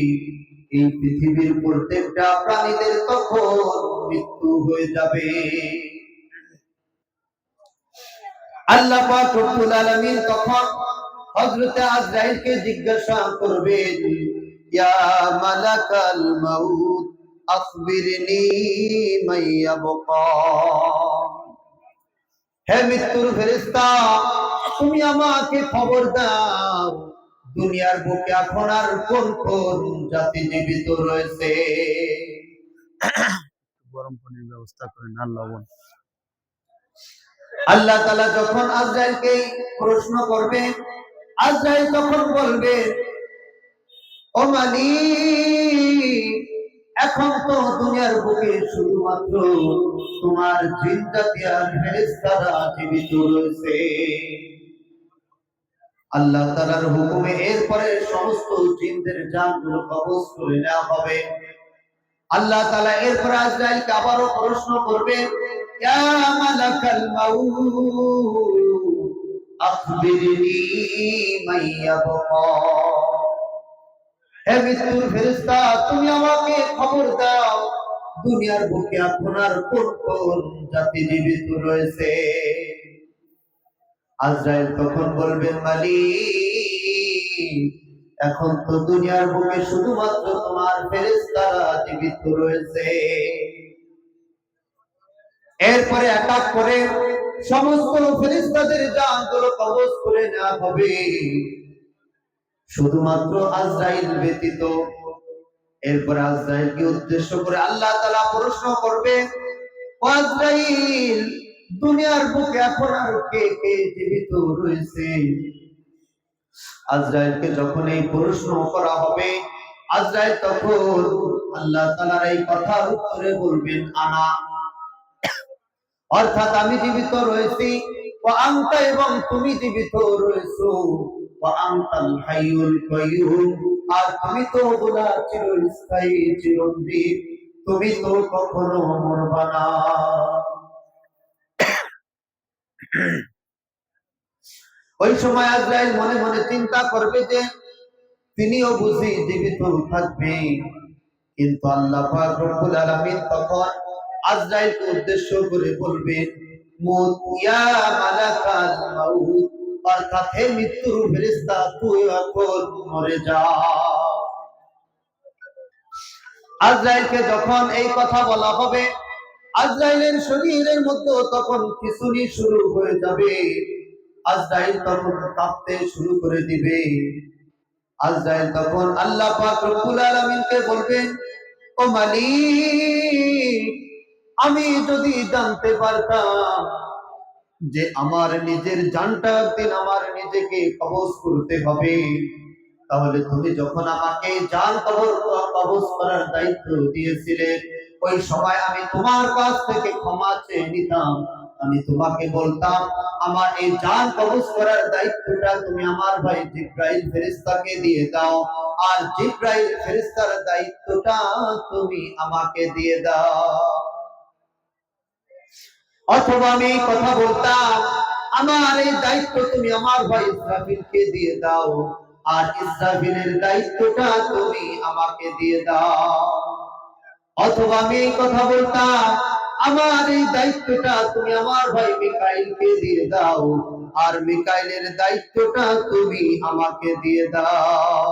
এই পৃথিবীর প্রত্যেকটা প্রাণীদের তখন মৃত্যু হয়ে যাবে। আল্লাহ পাক রব্বুল আলামিন তখন হযরত আজরাইলকে জিজ্ঞাসা করবেন, ইয়া মালাকাল মাউত আখবিরনি মাইয়াবকা। হে মৃত্যুর ফেরেশতা, তুমি আমাকে খবর দাও দুনিয়ার বুকে এখন আর কোন কোন জাতি জীবিত রয়েছে। গরম পানির ব্যবস্থা করেন আর লবণ। আল্লাহ তাআলা যখন আজরাইলকে প্রশ্ন করবে, আজরাইল তখন বলবে, ও মালিক, এখন তো দুনিয়ার বুকে শুধুমাত্র তোমার জিন জাতি আর ফেরেশতারা জীবিত রয়েছে। আল্লাহ তাআলার হুকুমে এরপরে সমস্ত জিনদের জানগুলো কবজ করে নেওয়া হবে। আল্লাহ তাআলা এরপর আজরাইলকে আবারও প্রশ্ন করবে, ইয়া মালাকাল মাউত আখবিরনি মাইয়াবকা। হে মৃত্যুর ফেরেশতা, তুমি আমাকে খবর দাও দুনিয়ার বুকে আপনার কোন কোন জাতি জীবিত রয়েছে। আজরাইল তখন বলবেন, মালিক, এখন তো দুনিয়ার বুকে শুধুমাত্র তোমার ফেরেশতারা জীবিত রয়েছে। এরপরে এক এক করে সমস্ত ফেরেশতাদের জানগুলো কবজ করে নেওয়া হবে, শুধুমাত্র আজরাইল ব্যতীত। এরপর আজরাইলকে উদ্দেশ্য করে আল্লাহ তাআলা প্রশ্ন করবে, ও আজরাইল, দুনিয়ার বুকে এখন আর কে কে জীবিত রয়েছে? আজরাইলকে যখন এই প্রশ্ন করা হবে, আজরাইল তখন আল্লাহ তাআলার এই কথার উত্তরে বলবেন, আনা, অর্থাৎ আমি জীবিত রয়েছি। ওয়া আনতা, এবং তুমি জীবিত রয়েছো। ওয়া আনতাল হাইয়ুল কাইয়্যুম, আর তুমি তো বলা চিরস্থায়ী, চিরঞ্জীব, তুমি তো কখনো মরবা না। ওই সময় আজরাইল মনে মনে চিন্তা করবে যে তিনিও বুঝি জীবিত থাকবে, কিন্তু আল্লাহ পাক রব্বুল আলামিন তখন আজরাইলকে উদ্দেশ্য করে বলবেন, মুত ইয়া মালাকাল মাউত, অর্থাৎ হে মৃত্যুর ফেরেশতা, তুই এখন মরে যা। আজরাইলকে যখন এই কথা বলা হবে, আজরাইলের শরীরের মধ্যে তখন খিঁচুনি শুরু হয়ে যাবে। আজরাইল তখন কাঁপতে শুরু করে দিবে। আজরাইল তখন আল্লাহ পাক রব্বুল আলামিনকে বলবেন, ও মালিক, আমি যদি জানতে পারতাম যে আমার নিজের জানটা একদিন আমার নিজেকে কবজ করতে হবে, তাহলে তুমি যখন আমাকে জান কবজ করার দায়িত্ব দিয়েছিলে, ওই সময় আমি তোমার কাছ থেকে ক্ষমা চেয়ে নিতাম। আমি তোমাকে বলতাম, আমার এই জান কবজ করার দায়িত্বটা তুমি আমার ভাই জিবরাইল ফেরেশতাকে দিয়ে দাও, আর জিবরাইল ফেরেশতার দায়িত্বটা তুমি আমাকে দিয়ে দাও। অথবা আমি কথা বলতাম, আমার এই দায়িত্ব তুমি আমার ভাই ইসরাফিলকে দিয়ে দাও, আর ইসরাফিলের দায়িত্বটা তুমি আমাকে দিয়ে দাও। অথবা আমি কথা বলতাম, আমার এই দায়িত্বটা তুমি আমার ভাই মিকাইলকে দিয়ে দাও, আর মিকাইলের দায়িত্বটা তুমি আমাকে দিয়ে দাও।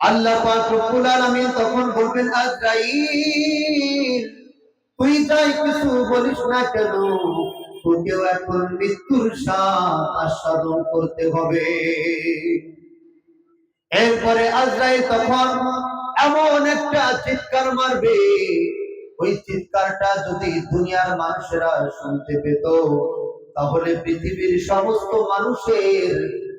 আল্লাহ পাক রব্বুল আলামিন তখন বলবেন, আজরাইল তুই যাই কিছু বলিস না কেন, তোকেও এখন মৃত্যুর স্বাদ আস্বাদন করতে হবে। এরপরে আজরাইল তখন এমন একটা চিৎকার মারবে, ওই চিৎকারটা যদি দুনিয়ার মানুষেরা শুনতে পেত, তাহলে পৃথিবীর সমস্ত মানুষের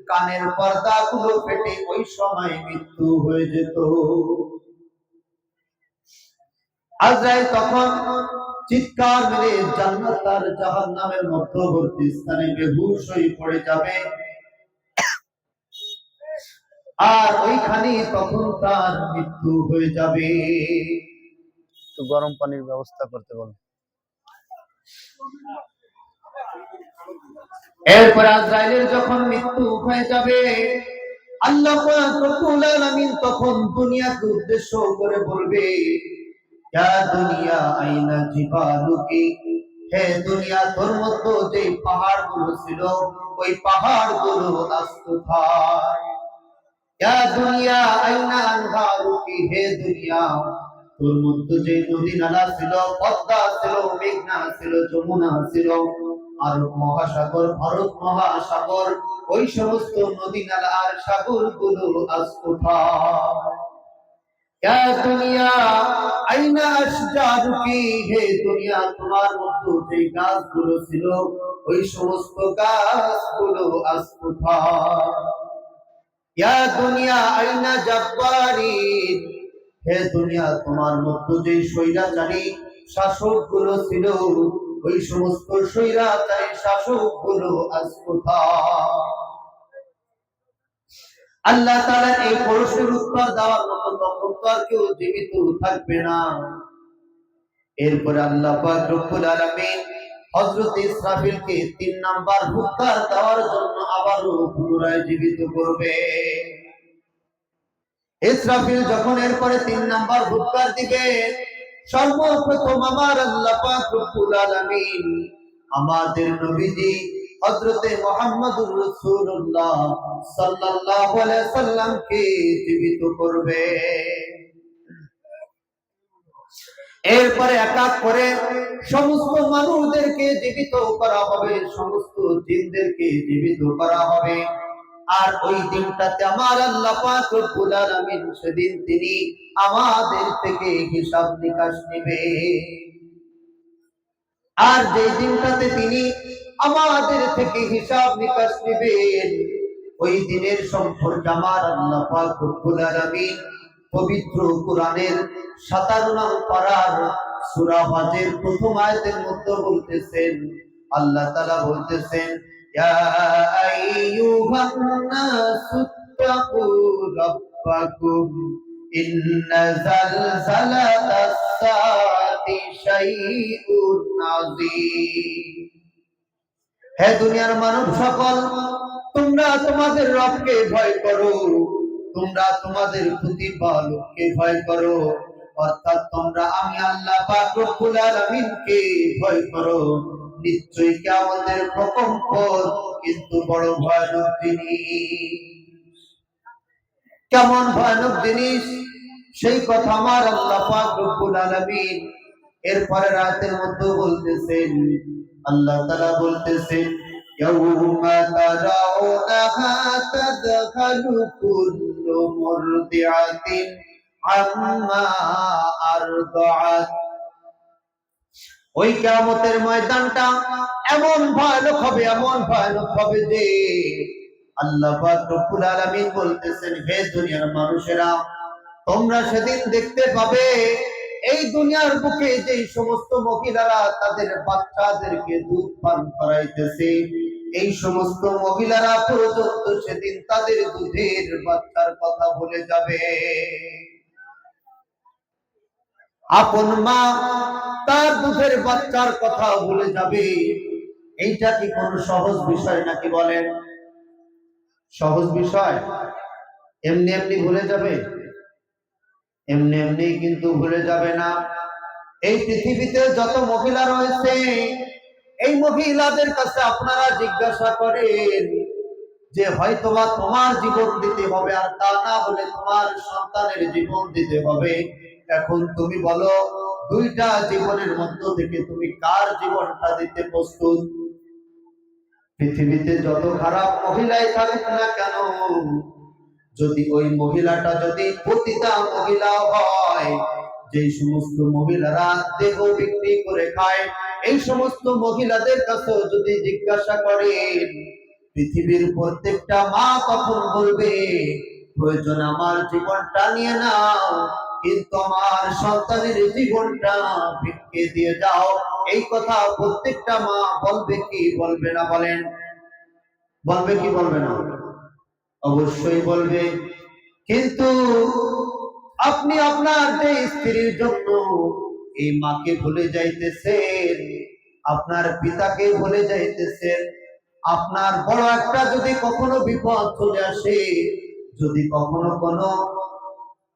কানের পর্দাগুলো ফেটে ওই সময় মৃত্যু হয়ে যেত। আজরাইল তখন চিৎকার মেরে জান্নাত আর জাহান্নামের মধ্যবর্তী স্থানে বেহুশ হয়ে পড়ে যাবে, আর ওইখানে তখন তার মৃত্যু হয়ে যাবে। একটু গরম পানির ব্যবস্থা করতে বলো। এরপর আজরাইলের যখন মৃত্যু হয়ে যাবে, আল্লাহ পাক রব্বুল আলামিন তখন দুনিয়াকে উদ্দেশ্য করে বলবে, ইয়া দুনিয়া আইনা জিবালুকি, হে দুনিয়া তোর মধ্যে যে পাহাড়গুলো ছিল ওই পাহাড়গুলো আজ কোথায়? ইয়া দুনিয়া আইনা আনহারুকি, হে দুনিয়া তোর মধ্যে যে নদী নালা ছিল, পদ্মা ছিল, মেঘনা ছিল, যমুনা ছিল, আরব মহাসাগর, ভারত মহাসাগর, ওই সমস্ত নদী নালা আর সাগর গুলো আজ কোথায়? ইয়া দুনিয়া আইনা আশজারুকি, হে দুনিয়া তোমার মধ্যে যে গাছগুলো ছিল ওই সমস্ত গাছগুলো আজ কোথায়? ইয়া দুনিয়া আইনা জাব্বারিন, হে দুনিয়া তোমার মধ্যে যে স্বৈরাচারী শাসক গুলো ছিল ওই সমস্ত স্বৈরাচারী শাসক গুলো আজ কোথায়? আল্লাহ তাআলা এই প্রশ্নের উত্তর দেওয়ার মতো তখন তো আর কেউ জীবিত থাকবে না। এরপরে আল্লাহ পাক রব্বুল আলামিন হযরত ইসরাফিলকে 3 নাম্বার হুক্কার দেওয়ার জন্য আবারও পুনরায় জীবিত করবে। ইসরাফিল যখন এরপরে 3 নাম্বার হুক্কার দিবে, সর্বপ্রথম আমার আল্লাহ পাক রব্বুল আলামিন আমাদের নবীজি হযরতে মুহাম্মদুর রাসূলুল্লাহ সাল্লাল্লাহু আলাইহি সাল্লামকে জীবিত করবে। এরপরে এক এক করে সমস্ত মানুষদেরকে জীবিত করা হবে, সমস্ত জিনদেরকে জীবিত করা হবে। আর ওই দিনটাতে আমার আল্লাহ পাক রব্বুল আলামিন সেদিন তিনি আমাদের থেকে হিসাব নিকাশ নেবে। আর যে দিনটাতে তিনি আমাদের থেকে হিসাব নিকাশ নেবেন, ওই দিনের সম্পর্কে আমার আল্লাহ পাক রব্বুল আলামিন পবিত্র কোরআনের 57 নং পারার সূরা হজের প্রথম আয়াতের মধ্যে বলতেছেন, আল্লাহ তাআলা বলতেছেন, ইয়া আইয়ুহান নাসু তাকু রাব্বাকুম ইন্না জালজালাতাস সাআতি শাইউন আযীম। হে দুনিয়ার মানব সকল, তোমরা তোমাদের রবকে ভয় করো, তোমরা তোমাদের প্রতিপালককে ভয় করো, অর্থাৎ তোমরা আমি আল্লাহ পাক রব্বুল আলামিনকে ভয় করো। নিশ্চয়ই কিয়ামতের প্রকম্প কিন্তু বড় ভয়ানক জিনিস। কেমন ভয়ানক জিনিস সেই কথা আমার আল্লাহ পাক রব্বুল আলামিন এরপরের আয়াতের মধ্যে বলতেছেন। আল্লাহ তাআলা বলতেছেন, ইয়াউমা তারাউনাহা তাদখালু কুল্লু মুরদিআতিন আম্মা আরদাআত। ওই কিয়ামতের ময়দানটা এমন ভয়ানক হবে, এমন ভয়ানক হবে যে আল্লাহ পাক রব্বুল আলামিন বলতেছেন, হে দুনিয়ার মানুষেরা, তোমরা সেদিন দেখতে পাবে এই দুনিয়ার বুকে যে সমস্ত মহিলারা তাদের বাচ্চাদেরকে দুধ পান করাইতেছে, এই সমস্ত মহিলারা পর্যন্ত সেদিন তাদের দুধের বাচ্চার কথা ভুলে যাবে। আপন মা তার দুধের বাচ্চার কথা ভুলে যাবে। এইটা কি কোনো সহজ বিষয় নাকি বলেন? সহজ বিষয়? এমনি এমনি ভুলে যাবে? এমনি এমনি কিন্তু ভুলে যাবে না। এই পৃথিবীতে যত মহিলা রয়েছে, এই মহিলাদের কাছে আপনারা জিজ্ঞাসা করেন, যে হয়তোবা তোমার জীবন দিতে হবে, আর তা না হলে তোমার সন্তানের জীবন দিতে হবে। এখন তুমি বলো, দুইটা জীবনের মধ্য থেকে তুমি কার জীবনটা দিতে প্রস্তুত? পৃথিবীতে যত খারাপ মহিলাই থাকুক না কেন, যদি ওই মহিলাটা যদি পতিতা মহিলা হয়, যে সমস্ত মহিলারা দেহ বিক্রি করে খায়, এই সমস্ত মহিলাদের কাছে যদি জিজ্ঞাসা করেন, পৃথিবীর প্রত্যেকটা মা তখন বলবে, প্রয়োজন আমার জীবনটা নিয়ে নাও, কিন্তু আমার সন্তানের জীবনটা ভিক্ষে দিয়ে যাও। এই কথা প্রত্যেকটা মা বলবে কি বলবে না? বলেন, বলবে কি বলবে না? অবশ্যই বলবে। কিন্তু আপনি আপনার যে স্ত্রীর জন্য এই মাকে ভুলে যাইতেছেন, আপনার পিতাকে ভুলে যাইতেছেন। আপনার বড় একটা যদি কখনো বিপদ চলে আসে, যদি কখনো কোনো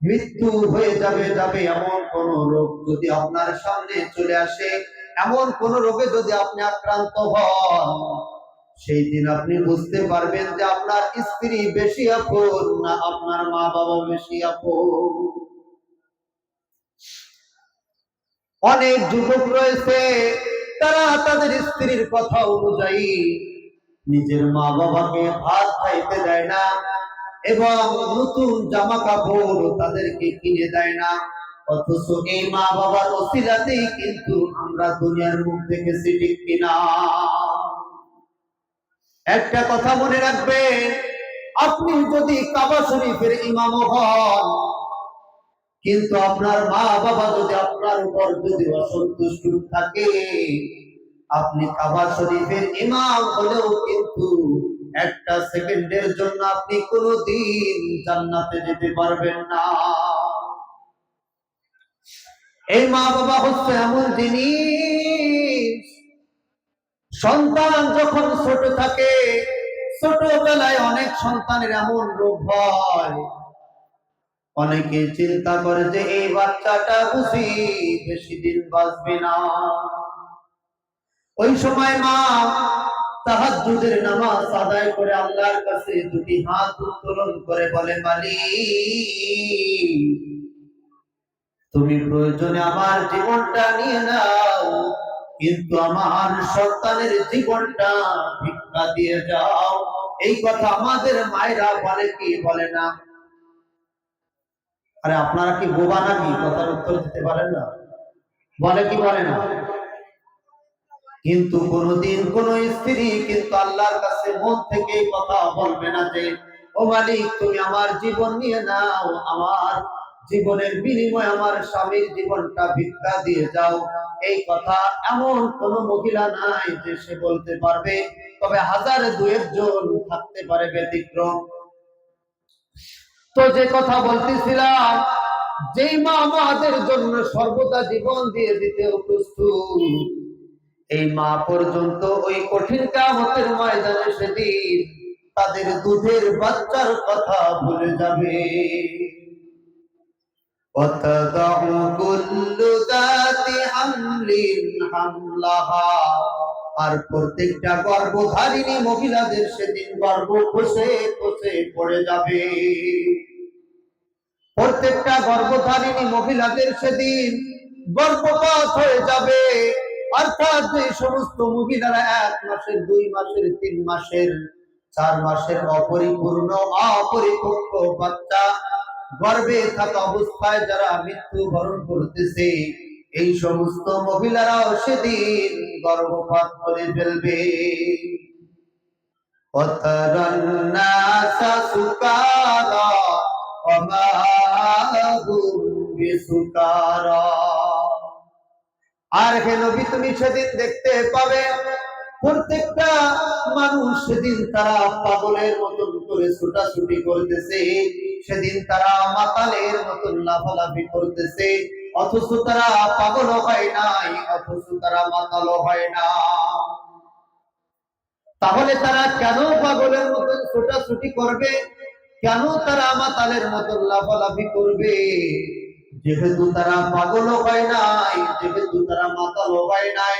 মৃত্যু হয়ে যাবে এমন কোন রোগ যদি আপনার সামনে চলে আসে, এমন কোন রোগে যদি আপনি আক্রান্ত হন, সেই দিন আপনি বুঝতে পারবেন যে আপনার স্ত্রী বেশি আপন না আপনার মা বাবা বেশি আপন। অনেক যুবক রয়েছে, তারা তাদের স্ত্রীর কথা অনুযায়ী নিজের মা বাবাকে ভাত খাইতে দেয় না, এবং নতুন জামা কাপড় তাদেরকে কিনে দেয় না। অথচ এই মা বাবার ওসিলাতেই কিন্তু আমরা দুনিয়ার মুখ দেখেছি, ঠিক কিনা? একটা কথা মনে রাখবেন, আপনি যদি কাবা শরীফের ইমাম হন, কিন্তু আপনার মা বাবা যদি আপনার উপর যদি অসন্তুষ্ট থাকে, আপনি কাবা শরীফের ইমাম হলেও কিন্তু একটা সেকেন্ডের জন্য আপনি কোনোদিন জান্নাতে যেতে পারবেন না। এই মা বাবা হচ্ছে এমন জিনিস, সন্তান যখন ছোট থাকে, ছোটবেলায় অনেক সন্তানের এমন রোগ হয়, অনেকে চিন্তা করে যে এই বাচ্চাটা বুঝি বেশি দিন বাঁচবে না। ওই সময় মা তাহাজ্জুদের নামাজ আদায় করে আল্লাহর কাছে দুটি হাত উত্তোলন করে বলে, মালিক, তুমি প্রয়োজনে আমার জীবনটা নিয়ে নাও, কিন্তু আমার সন্তানের জীবনটা ভিক্ষা দিয়ে যাও। এই কথা আমাদের মায়েরা বলে কি বলে না? আরে আপনারা কি বোবা নাকি? কথার উত্তর দিতে পারেন না? বলে কি বলে না? কিন্তু কোনদিন কোন স্ত্রী কিন্তু আল্লাহর কাছে মন থেকে কথা বলবে না যে, ও মালিক, তুমি আমার জীবন নিয়ে নাও, আমার জীবনের বিনিময়ে আমার স্বামীর জীবনটা ভিক্ষা দিয়ে যাও। এই কথা এমন কোন মহিলা নাই যে সে বলতে পারবে, তবে হাজারে দু একজন থাকতে পারে ব্যতিক্রম। তো যে কথা বলতেছিলাম, যেই মা আমাদের জন্য সর্বদা জীবন দিয়ে দিতে প্রস্তুত, এই মা পর্যন্ত ওই কঠিন কিয়ামতের ময়দানে সেদিন তাদের দুধের বাচ্চার কথা ভুলে যাবে। আর প্রত্যেকটা গর্ভধারিণী মহিলাদের সেদিন গর্ভ খসে খসে পড়ে যাবে। প্রত্যেকটা গর্ভধারিণী মহিলাদের সেদিন গর্ভপাত হয়ে যাবে। অর্থাৎ যে সমস্ত মহিলারা 1 মাসের, 2 মাসের, 3 মাসের, 4 মাসের অপরিপূর্ণ অপরিপক্ক বাচ্চা গর্ভে থাকা অবস্থায় যারা মৃত্যুবরণ করতেছে, এই সমস্ত মহিলারাও সেদিন গর্ভপাত করে ফেলবে। আর হে নবী, তুমি সেদিন দেখতে পাবে প্রত্যেকটা মানুষ সেদিন তারা পাগলের মতন করে ছুটাছুটি করতেছে, সেদিন তারা মাতালের মতন লাফালাফি করতেছে, অথচ তারা পাগল হয় নাই, অথচ তারা মাতালও হয় না। তাহলে তারা কেন পাগলের মতন ছোটাছুটি করবে? কেন তারা মাতালের মতন লাফালাফি করবে? যেহেতু তারা পাগলও হয় নাই, যেহেতু তারা মাতালও হয় নাই,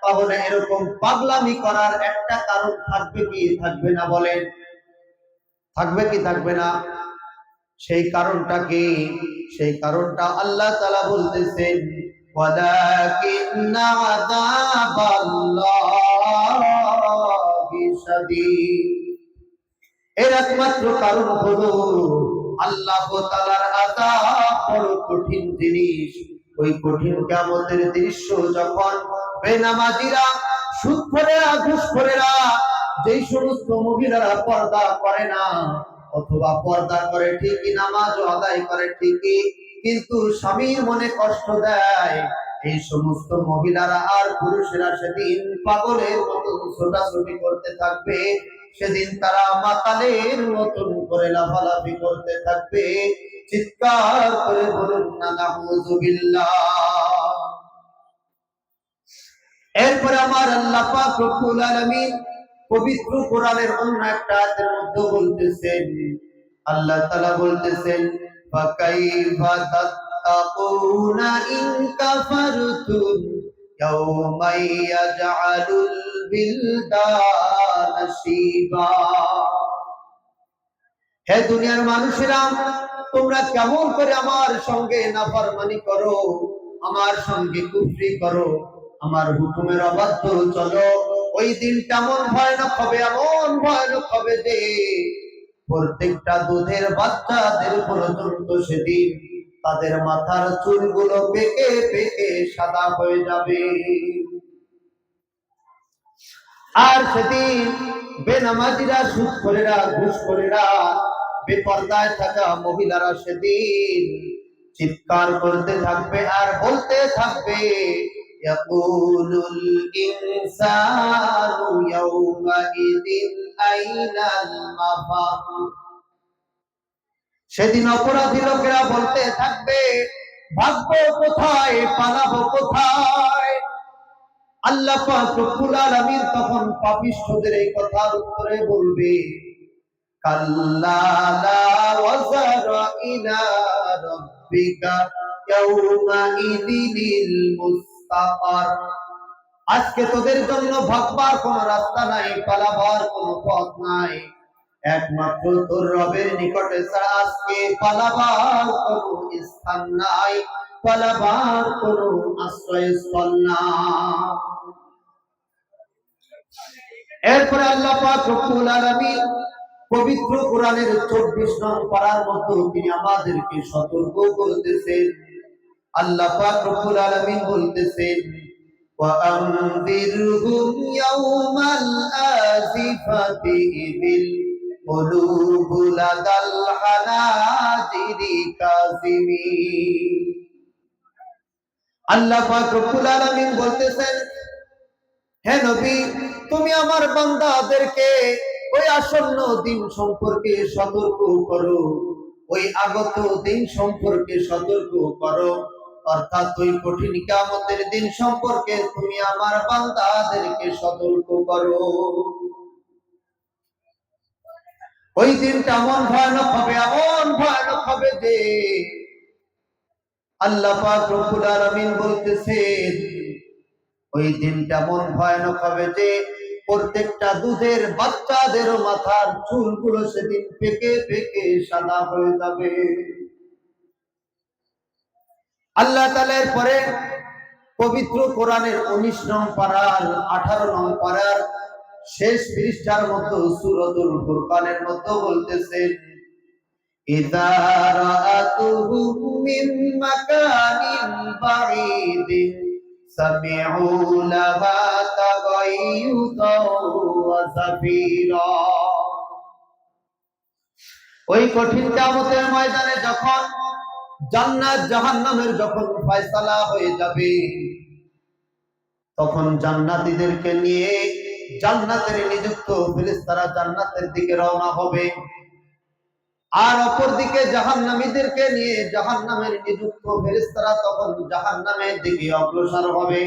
তাহলে এরকম পাগলামি করার একটা কারণ থাকবে কি থাকবে না? বলেন। থাকবে কি থাকবে না? সেই কারণটা কি? সেই কারণটা আল্লাহ তাআলা বলতেছেন, ওয়ালাকিন্না আযাবাল্লাহি শাদীদ। এর একমাত্র কারণ হলো আল্লাহ তাআলার আযাব বড় কঠিন জিনিস। ওই কঠিন কিয়ামতের দৃশ্য যখন বেনামাজিরা, সুদখোরেরা, ঘুষখোরেরা, যেই সমস্ত মহিলারা পর্দা করে না অথবা পর্দা করে ঠিকই, নামাজও আদায় করে ঠিকই, কিন্তু স্বামীর মনে কষ্ট দেয়, এই সমস্ত মহিলারা আর পুরুষেরা সেদিন পাগলের মতো ছোটাছুটি করতে থাকবে। সেদিন তারা মাতালের মতন করে লাফালাফি করতে থাকবে। চিৎকার করে বলুন না নাউযুবিল্লাহ। এরপরে আমার আল্লাহ পাক রব্বুল আলামিন পবিত্র কোরআনের অন্য একটা আয়াতের মধ্যে বলতেছেন, আল্লাহ তাআলা বলতেছেন, ফাকাইফা তাত্তাকুনা ইন কাফারতুম ইয়াওমান ইয়াজআলুল বিলদানা শিবা। হে দুনিয়ার মানুষেরা, তোমরা কেমন করে আমার সঙ্গে নাফরমানি করো, আমার সঙ্গে কুফরি করো, আমার হুকুমের অবাধ্য চলো। ওই দিন কেমন ভয়ানক হবে, এমন ভয়ানক হবে যে প্রত্যেকটা দুধের বাচ্চাদের পর্যন্ত সেদিন তাদের মাথার চুলগুলো পেকে পেকে সাদা হয়ে যাবে। আর সেদিন বেনামাজিরা, সুদখোরেরা, ঘুষখোরেরা, বেপরদায় থাকা মহিলারা সেদিন চিৎকার করতে থাকবে আর বলতে থাকবে, ইয়াকুলুল ইনসানু ইয়াওমাইযিন আইনাল মাফার। সেদিন অপরাধী লোকেরা বলতে থাকবে, ভাগবো কোথায়, পালাবো কোথায়? আল্লাহ পাক রব্বুল আলামিন তখন পাপিষ্ঠদের এই কথার উত্তরে বলবে, কাল্লা লা ওয়াজারা ইলা রাব্বিকা ইয়াওমাইযিনিল মুস্তাকার। আজকে তোদের জন্য ভাগবার কোনো রাস্তা নাই, পালাবার কোনো পথ নাই, একমাত্র তোর রবের নিকটে ছাড়া আজকে পালাবার কোনো স্থান নাই, পালাবার কোনো আশ্রয়স্থল নাই। এরপরে আল্লাহ পাক রব্বুল আলামিন পবিত্র কোরআনের 24 নং পারার মধ্যে তিনি আমাদেরকে সতর্ক করতেছেন। আল্লাহ পাক রব্বুল আলামিন বলতেছেন, ওয়া আনযিরহুম ইয়াওমাল আযিফাতি বিল কুলুবু লাদাল হানাজিরি কাযিমিন। আল্লাহ পাক রব্বুল আলামিন বলতেছেন, হে নবী, তুমি আমার বান্দাদেরকে ওই আসন্ন দিন সম্পর্কে সতর্ক করো, ওই আগত দিন সম্পর্কে সতর্ক করো, অর্থাৎ ওই কঠিন কিয়ামতের দিন সম্পর্কে তুমি আমার বান্দাদেরকে সতর্ক করো। ওই দিনটা এমন ভয়ানক হবে, এমন ভয়ানক হবে যে আল্লাহ পাক রব্বুল আলামিন বলতেছেন, ওই দিনটা এমন ভয়ানক হবে যে প্রত্যেকটা দুধের বাচ্চাদের মাথার চুলগুলো সেদিন পেকে পেকে সাদা হয়ে যাবে। আল্লাহ তাআলা পরে পবিত্র কোরআনের 19 নং পারার 18 নং পারার শেষ পৃষ্ঠার মধ্যে সূরাতুল ফুরকানের মধ্যে বলতেছেন, ইযা রাআতুহুম মিন মাকানিন বাঈদিন সামি'ু লাহা তাগাইয়ুদাও ওয়া যাফীরা। ওই কঠিন কিয়ামতের ময়দানে যখন জান্নাত জাহান্নামের যখন ফয়সালা হয়ে যাবে, তখন জান্নাতীদেরকে নিয়ে জান্নাতের নিযুক্ত ফেরেশতারা জান্নাতের দিকে রওনা হবে, আর অপর দিকে জাহান্নামীদেরকে নিয়ে জাহান্নামের নিযুক্ত ফেরেশতারা তখন জাহান্নামের দিকে অগ্রসর হবে।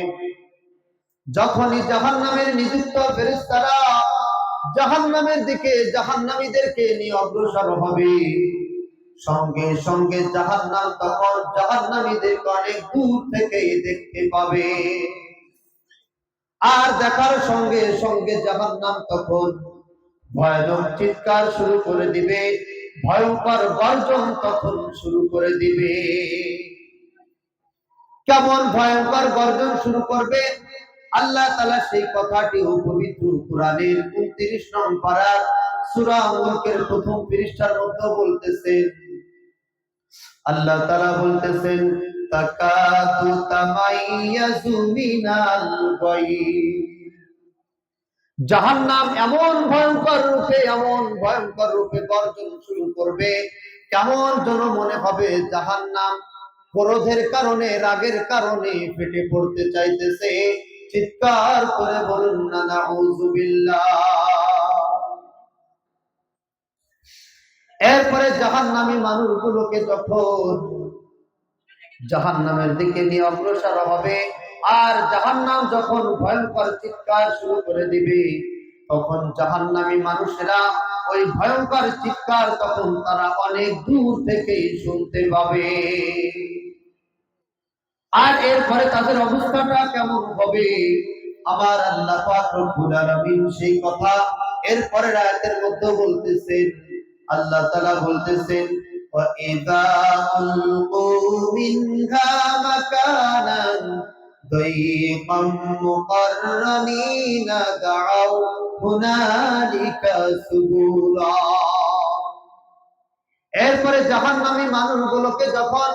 যখনই জাহান্নামের নিযুক্ত ফেরেশতারা জাহান্নামের দিকে জাহান্নামীদেরকে নিয়ে অগ্রসর হবে, সঙ্গে সঙ্গে জাহান্নাম তখন জাহান্নামীদেরকে অনেক দূর থেকে দেখতে পাবে, আর দেখার সঙ্গে সঙ্গে জাহান্নাম তখন ভয়ানক চিৎকার শুরু করে দিবে, ভয়ঙ্কর গর্জন তখন শুরু করে দিবে। কেমন ভয়ঙ্কর গর্জন শুরু করবে? আল্লাহ তাআলা সেই কথাটি পবিত্র কোরআনের 29 নং পারার সূরা মুলকের প্রথম পৃষ্ঠার মধ্যে বলতেছেন। আল্লাহ তাআলা বলতেছেন, তাকাতু তামাইয়াজু মিনাল গায়ব। জাহান্নাম এমন ভয়ঙ্কর রূপে গর্জন শুরু করবে, কেমন যেন মনে হবে জাহান্নাম ক্রোধের কারণে, রাগের কারণে ফেটে পড়তে চাইতেছে। চিৎকার করে বলুন না নাউযুবিল্লাহ। এরপরে জাহান্নামী মানুষগুলোকে যখন জাহান্নামের দিকে নিয়ে অগ্রসর হবে, আর জাহান্নাম যখন ভয়ঙ্কর চিৎকার শুরু করে দিবে, তখন জাহান্নামী মানুষেরা ওই ভয়ঙ্কর চিৎকার তখন তারা অনেক দূর থেকেই শুনতে পাবে। আর এরপরে তাদের অবস্থাটা কেমন হবে? আমার আল্লাহ পাক রব্বুল আলামিন সেই কথা এরপরের আয়াতের মধ্যে বলতেছেন। আল্লাহ তাআলা বলতেছেন, وَإِذَا أُلْقُوا مِنْهَا مَكَانًا ضَيِّقًا مُقَرَّنِينَ دَعَوْا هُنَالِكَ ثُبُورًا। এরপরে জাহান্নামী মানুষগুলোকে যখন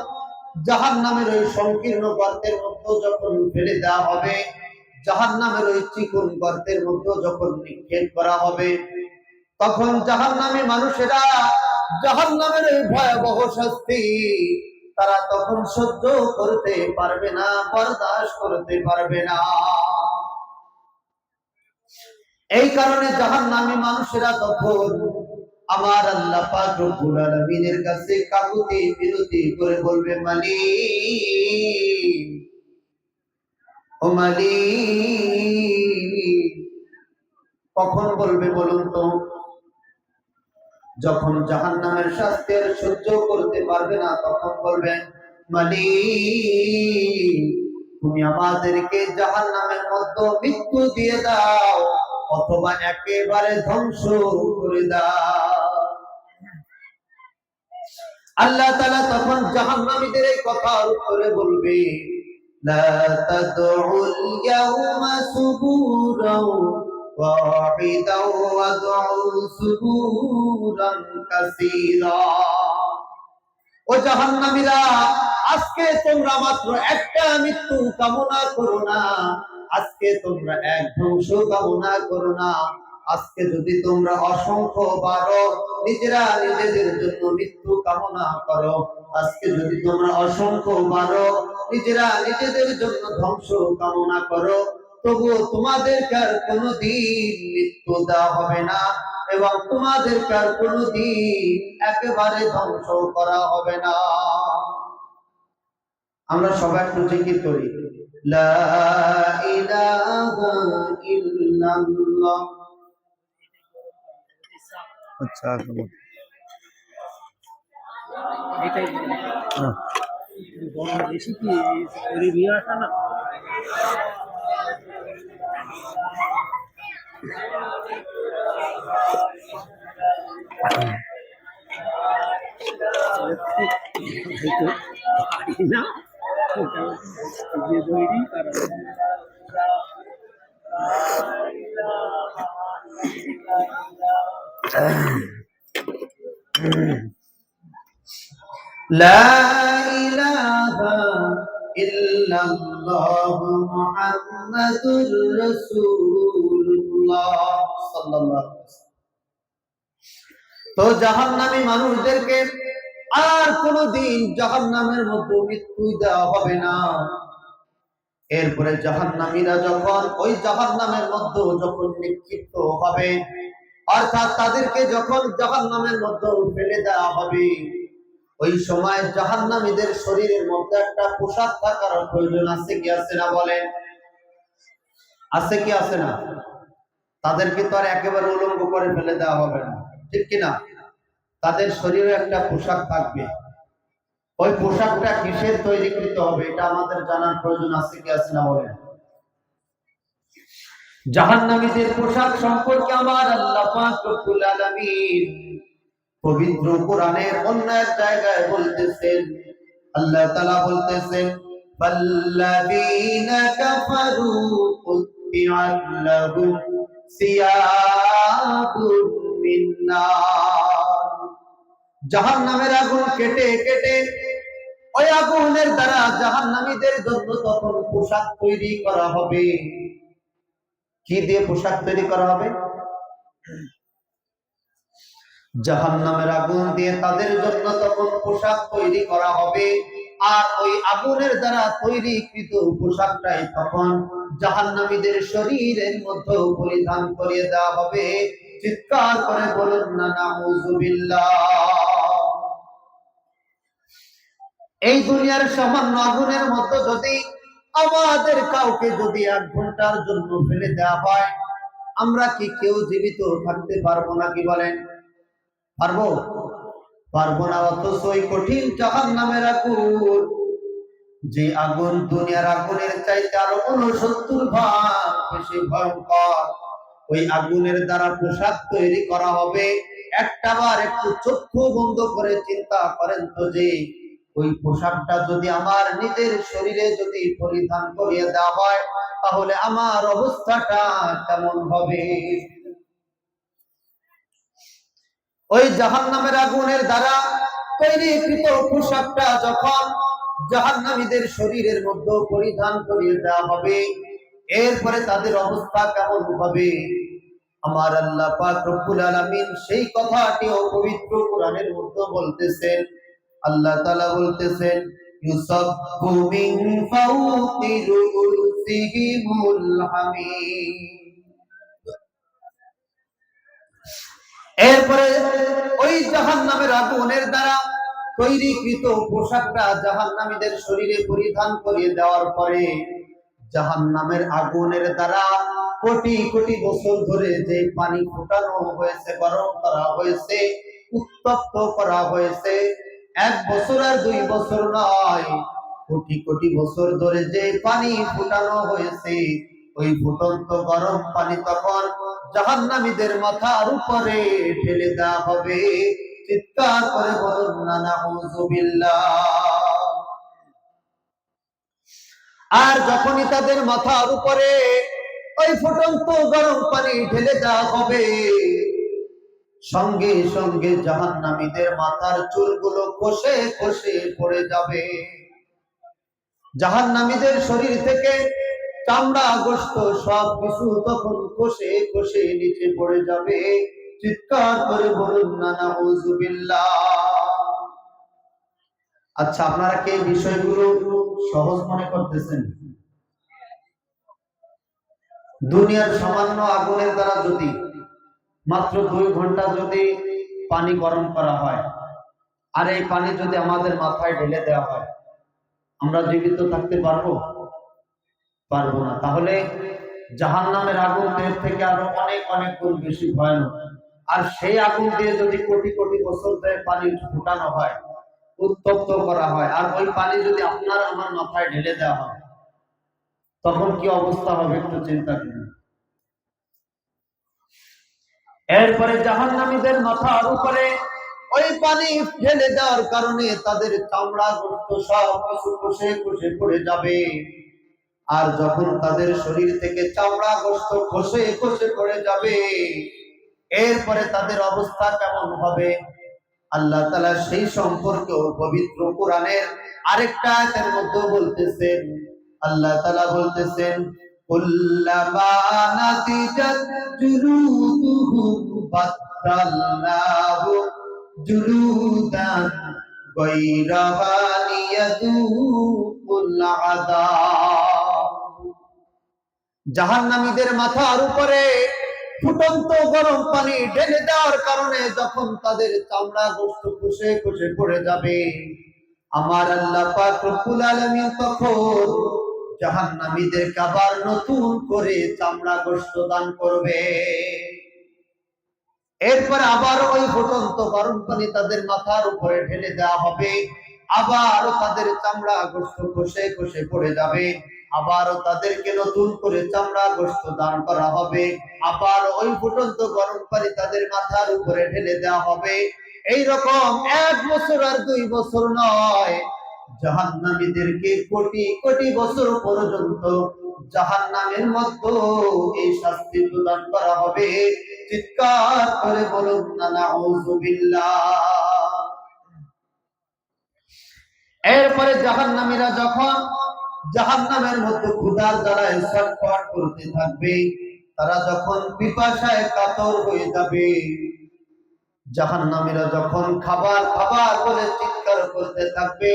জাহান্নামের ওই সংকীর্ণ গর্তের মধ্যে যখন ফেলে দেওয়া হবে, জাহান্নামের ওই চিকন গর্তের মধ্যে যখন নিক্ষেপ করা হবে, তখন জাহান্নামী মানুষেরা জাহান্নামের এই ভয়াবহ শাস্তি তারা তখন সহ্য করতে পারবে না, বরদাস্ত করতে পারবে না। এই কারণে জাহান্নামী মানুষেরা তখন আমার আল্লাহ পাক রব্বুল আলামিনের কাছে কাকুতি বিনতি করে বলবে, মালিক, ও মালিক। কখন বলবে বলুন তো? যখন জাহান্নামের শাস্তি আর সহ্য করতে পারবে না, তখন বলবেন, মালিক, তুমি আমাদেরকে জাহান্নামের মধ্যে মৃত্যু দিয়ে দাও, অথবা একেবারে ধ্বংস করে দাও। আল্লাহ তাআলা তখন জাহান্নামীদের এই কথার উত্তরে বলবে, লা তাদউল ইয়াউমা সুবুরাও ওয়াহিদাও ওয়াদউ সুবুরান কাসীরা। ও জাহান্নামীরা, আজকে তোমরা মাত্র একটা মৃত্যু কামনা করো না, আজকে তোমরা এক ধ্বংস কামনা করো না। আজকে যদি তোমরা অসংখ্য বারো নিজেরা নিজেদের জন্য মৃত্যু কামনা করো, আজকে যদি তোমরা অসংখ্য বারো নিজেরা নিজেদের জন্য ধ্বংস কামনা করো, তবুও তোমাদেরকে আর কোনোদিন মৃত্যু দেওয়া হবে না, এবং তোমাদেরকে আর কোনোদিন একেবারে ধ্বংস করা হবে না। আমরা সবাই একটু জিকির করি, লা ইলাহা ইল্লাল্লাহ। আচ্ছা, এটাই গরম বেশি কি করে নিয়ে আসা না। না তৈরি তারা লা ইলাহা ইল্লাল্লাহ মুহাম্মাদুর রাসূলুল্লাহ সাল্লাল্লাহু আলাইহি ওয়াসাল্লাম। তো জাহান্নামী মানুষদেরকে আর কোনদিন জাহান্নামের মধ্যে মৃত্যু দেওয়া হবে না। এরপরে জাহান্নামীরা যখন ওই জাহান্নামের মধ্যে যখন নিক্ষিপ্ত হবে, অর্থাৎ তাদেরকে যখন জাহান্নামের মধ্যে ফেলে দেওয়া হবে, ওই সময় জাহান্নামীদের শরীরের মধ্যে একটা পোশাক থাকার প্রয়োজন আছে কি আছে না? বলেন, আছে কি আছে না? তাদেরকে তো আর একেবারে উলঙ্গ করে ফেলে দেওয়া হবে না, ঠিক কিনা? তাদের শরীরে একটা পোশাক থাকবে। ওই পোশাকটা কিসের তৈরিকৃত হবে এটা আমাদের জানার প্রয়োজন আছে কি আছে না? বলেন। জাহান্নামীদের পোশাক সম্পর্কে আমার আল্লাহ পাক রব্বুল আলামিন পবিত্র কোরআনের অন্য এক জায়গায় বলতেছেন, আল্লাহ তাআলা বলতেছেন, ফাল্লাযীনা কাফারু কুত্তিআত লাহুম সিয়াবুম মিন নার। জাহান্নামের আগুন কেটে কেটে ওই আগুনের দ্বারা জাহান্নামীদের জন্য তখন পোশাক তৈরি করা হবে। কি দিয়ে পোশাক তৈরি করা হবে? জাহান্নামের আগুন দিয়ে তাদের জন্য তখন পোশাক তৈরি করা হবে। আর ওই আগুনের দ্বারা তৈরিকৃত পোশাকটাই তখন জাহান্নামীদের শরীরের মধ্যে পরিধান করিয়ে দেওয়া হবে। চিৎকার করে বলুন না নাউযুবিল্লাহ। এই দুনিয়ার সামান্য আগুনের মধ্যে যদি আমাদের কাউকে যদি 1 ঘন্টার জন্য ফেলে দেওয়া হয়, আমরা কি কেউ জীবিত থাকতে পারবো নাকি বলেন? পারবো? পারবো না। অথচ ওই কঠিন জাহান্নামের আগুন, যে আগুন দুনিয়ার আগুনের চাইতে আরো 69 ভাগ বেশি ভয়ঙ্কর, ওই আগুনের দ্বারা পোশাক তৈরি করা হবে। একটাবার একটু চক্ষু বন্ধ করে চিন্তা করেন তো, যে ওই পোশাকটা যদি আমার নিজের শরীরে যদি পরিধান করিয়ে দেওয়া হয়, তাহলে আমার অবস্থাটা কেমন হবে? ওই জাহান্নামের আগুনের দ্বারা তৈরিকৃত পোশাকটা যখন জাহান্নামীদের শরীরের মধ্যে পরিধান করিয়ে দেওয়া হবে, এরপরে তাদের অবস্থা কেমন হবে? আমার আল্লাহ পাক রব্বুল আলামিন সেই কথাটিও পবিত্র কোরআনের মধ্যে বলতেছেন। আল্লাহ তাআলা বলতেছেন, ইউসাব্বু মিন ফাওকি রুউসিহিমুল হামিম। এরপরে ওই জাহান্নামের আগুনের দ্বারা তৈরিকৃত পোশাকটা জাহান্নামীদের শরীরে পরিধান করিয়ে দেওয়ার পরে জাহান্নামের আগুনের দ্বারা কোটি কোটি বছর ধরে যে পানি ফোটানো হয়েছে, গরম করা হয়েছে, উত্তপ্ত করা হয়েছে, 1 বছর আর 2 বছর নয়, কোটি কোটি বছর ধরে যে পানি ফোটানো হয়েছে, ওই ফুটন্ত গরম পানি তখন জাহান্নামীদের মাথার উপরে ঢেলে দেওয়া হবে। চিৎকার করে বলুন না নাউযুবিল্লাহ। আর যখনই তাদের মাথার উপরে ওই ফুটন্ত গরম পানি ঢেলে দেওয়া হবে, সঙ্গে সঙ্গে জাহান্নামীদের মাথার চুলগুলো খসে খসে পড়ে যাবে। জাহান্নামীদের শরীর থেকে চামড়া গোশত সবকিছু তখন খসে খসে নিচে পড়ে যাবে। চিৎকার করে বলুন না নাউযুবিল্লাহ। আচ্ছা, আপনারা কি এই বিষয়গুলো সহজ মনে করতেছেন? দুনিয়ার সামান্য আগুনের দ্বারা যদি মাত্র 2 ঘন্টা যদি পানি গরম করা হয়, আর এই পানি যদি আমাদের মাথায় ঢেলে দেওয়া হয়, আমরা জীবিত থাকতে পারবো? পারবো না। তাহলে জাহান্নামের আগুন এর থেকে আরো অনেক অনেক গুণ বেশি ভয়ানক। আর সেই আগুন দিয়ে যদি কোটি কোটি বছর ধরে পানি ফুটানো হয়, উত্তপ্ত করা হয়, আর ওই পানি যদি আপনার আমার মাথায় ঢেলে দেওয়া হয়, তখন কি অবস্থা হবে একটু চিন্তা করুন। এরপরে জাহান্নামীদের মাথার উপরে ওই পানি ঢেলে দেওয়ার কারণে তাদের চামড়া গোশত সব কিছু খসে খসে পড়ে যাবে। আর যখন তাদের শরীর থেকে চামড়া গোশত খসে খসে পড়ে যাবে, এরপরে তাদের অবস্থা কেমন হবে? আল্লাহ তাআলা সেই সম্পর্কেও পবিত্র কোরআনের আরেকটা আয়াতের মধ্যে বলতেছেন। আল্লাহ তাআলা বলতেছেন, কুল্লামা নাদিজাত জুলুদুহুম বাদদালনাহু জুলুদান গায়রাহা লিয়াযুকুল আযাব। জাহান্নামীদের মাথার উপরে ফুটন্ত গরম পানি ঢেলে দেওয়ার কারণে যখন তাদের চামড়া গোশত খসে খসে পড়ে যাবে, আমার আল্লাহ পাক রব্বুল আলামিন তখন জাহান্নামীদেরকে আবার নতুন করে চামড়া গোশত দান করবে। এরপর আবার ওই ফুটন্ত গরম পানি তাদের মাথার উপরে ঢেলে দেওয়া হবে, আবার তাদের চামড়া গোশত খসে খসে পড়ে যাবে। আবারও তাদেরকে নতুন করে চামড়া গোশত দান করা হবে, আবার ওই ফুটন্ত গরম পানি তাদের মাথার উপরে ঢেলে দেওয়া হবে। এই রকম 1 বছর আর 2 বছর নয়, জাহান্নামীদেরকে কোটি কোটি বছর পর্যন্ত জাহান্নামের মধ্যে এই শাস্তি প্রদান করা হবে। চিৎকার করে বলুন না নাউযুবিল্লাহ। এরপরে জাহান্নামীরা যখন জাহান্নামের মধ্যে ক্ষুধার জ্বালায় ছটফট করতে থাকবে, তারা যখন পিপাসায় কাতর হয়ে যাবে, জাহান্নামীরা যখন খাবার খাবার বলে চিৎকার করতে থাকবে,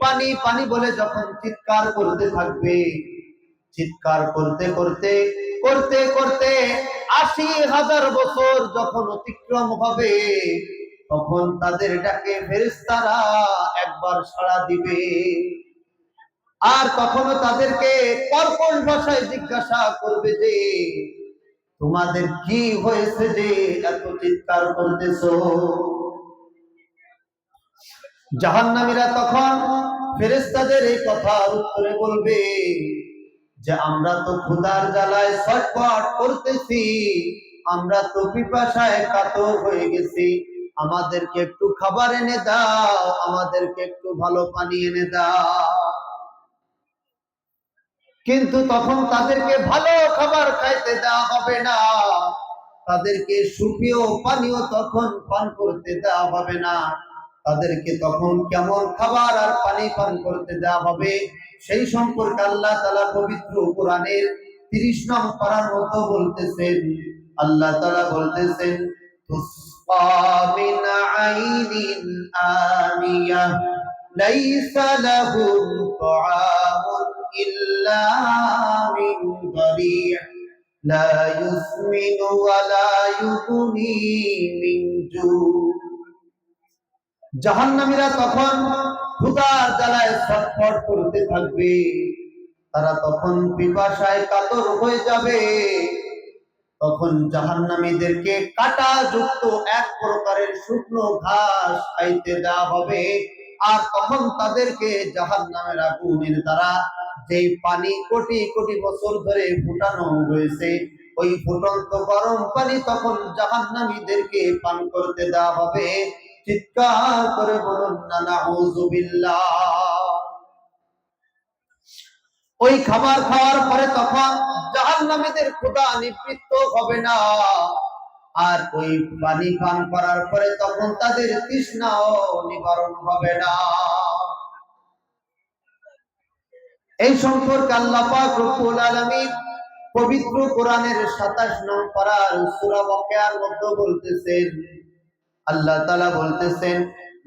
পানি পানি বলে যখন চিৎকার করতে থাকবে, চিৎকার করতে করতে করতে করতে ৮০,০০০ বছর যখন অতিক্রম হবে, তখন তাদের ডাকে ফেরেশতারা একবার সাড়া দিবে। আর কখনো তাদেরকে কর্কশ ভাষায় জিজ্ঞাসা করবে যে তোমাদের কি হয়েছে যে এত চিৎকার করতেছো? জাহান্নামীরা তখন ফেরেশতাদের এই কথার উত্তরে বলবে যে আমরা তো ক্ষুধার জ্বালায় ছটফট করতেছি, আমরা তো পিপাসায় কাতর হয়ে গেছি, আমাদেরকে একটু খাবার এনে দাও, আমাদেরকে একটু ভালো পানি এনে দাও। কিন্তু তখন তাদেরকে ভালো খাবার খাইতে দেওয়া হবে না, তাদেরকে সুপেয় পানীয় তখন পান করতে দেওয়া হবে না, তাদেরকে তখন কেমন খাবার আর পানি পান করতে দেওয়া হবে সেই সম্পর্কে আল্লাহ তাআলা পবিত্র কোরআনের ৩০ নং পারার মধ্যে বলতেছেন। আল্লাহ তাআলা বলতেছেন তুসকা মিন আইনিন আনিয়া লাইসা লাহুম তুআমুন ইল্লা মিন দারি' লা ইউসমিনু ওয়া লা ইউগনি মিন জু'। জাহান্নামীরা তখন ক্ষুধার জ্বালায় ছটফট করতে থাকবে, তারা তখন পিপাসায় কাতর হয়ে যাবে। তখন জাহান্নামীদেরকে কাঁটা যুক্ত এক প্রকারের শুকনো ঘাস খাইতে দেওয়া হবে। আর তখন তাদেরকে জাহান্নামের আগুনের দ্বারা যেই পানি কোটি কোটি বছর ধরে ফুটানো হয়েছে, ওই ফুটন্ত গরম পানি তখন জাহান্নামীদেরকে পান করতে দেওয়া হবে। চিৎকার করে বলুন না নাউযুবিল্লাহ। ওই খাবার খাওয়ার পরে তখন জাহান্নামীদের ক্ষুধা নিবৃত্ত হবে না, আর ওই পানি পান করার পরে তখন তাদের তৃষ্ণাও নিবারণ হবে না। এই সম্পর্কে আল্লাহ পাক রব্বুল আলামিন পবিত্র কোরআনের ২৭ নং পারার সূরা ওয়াকিয়ার মধ্যে বলতেছেন। আল্লাহ তাআলা বলতেছেন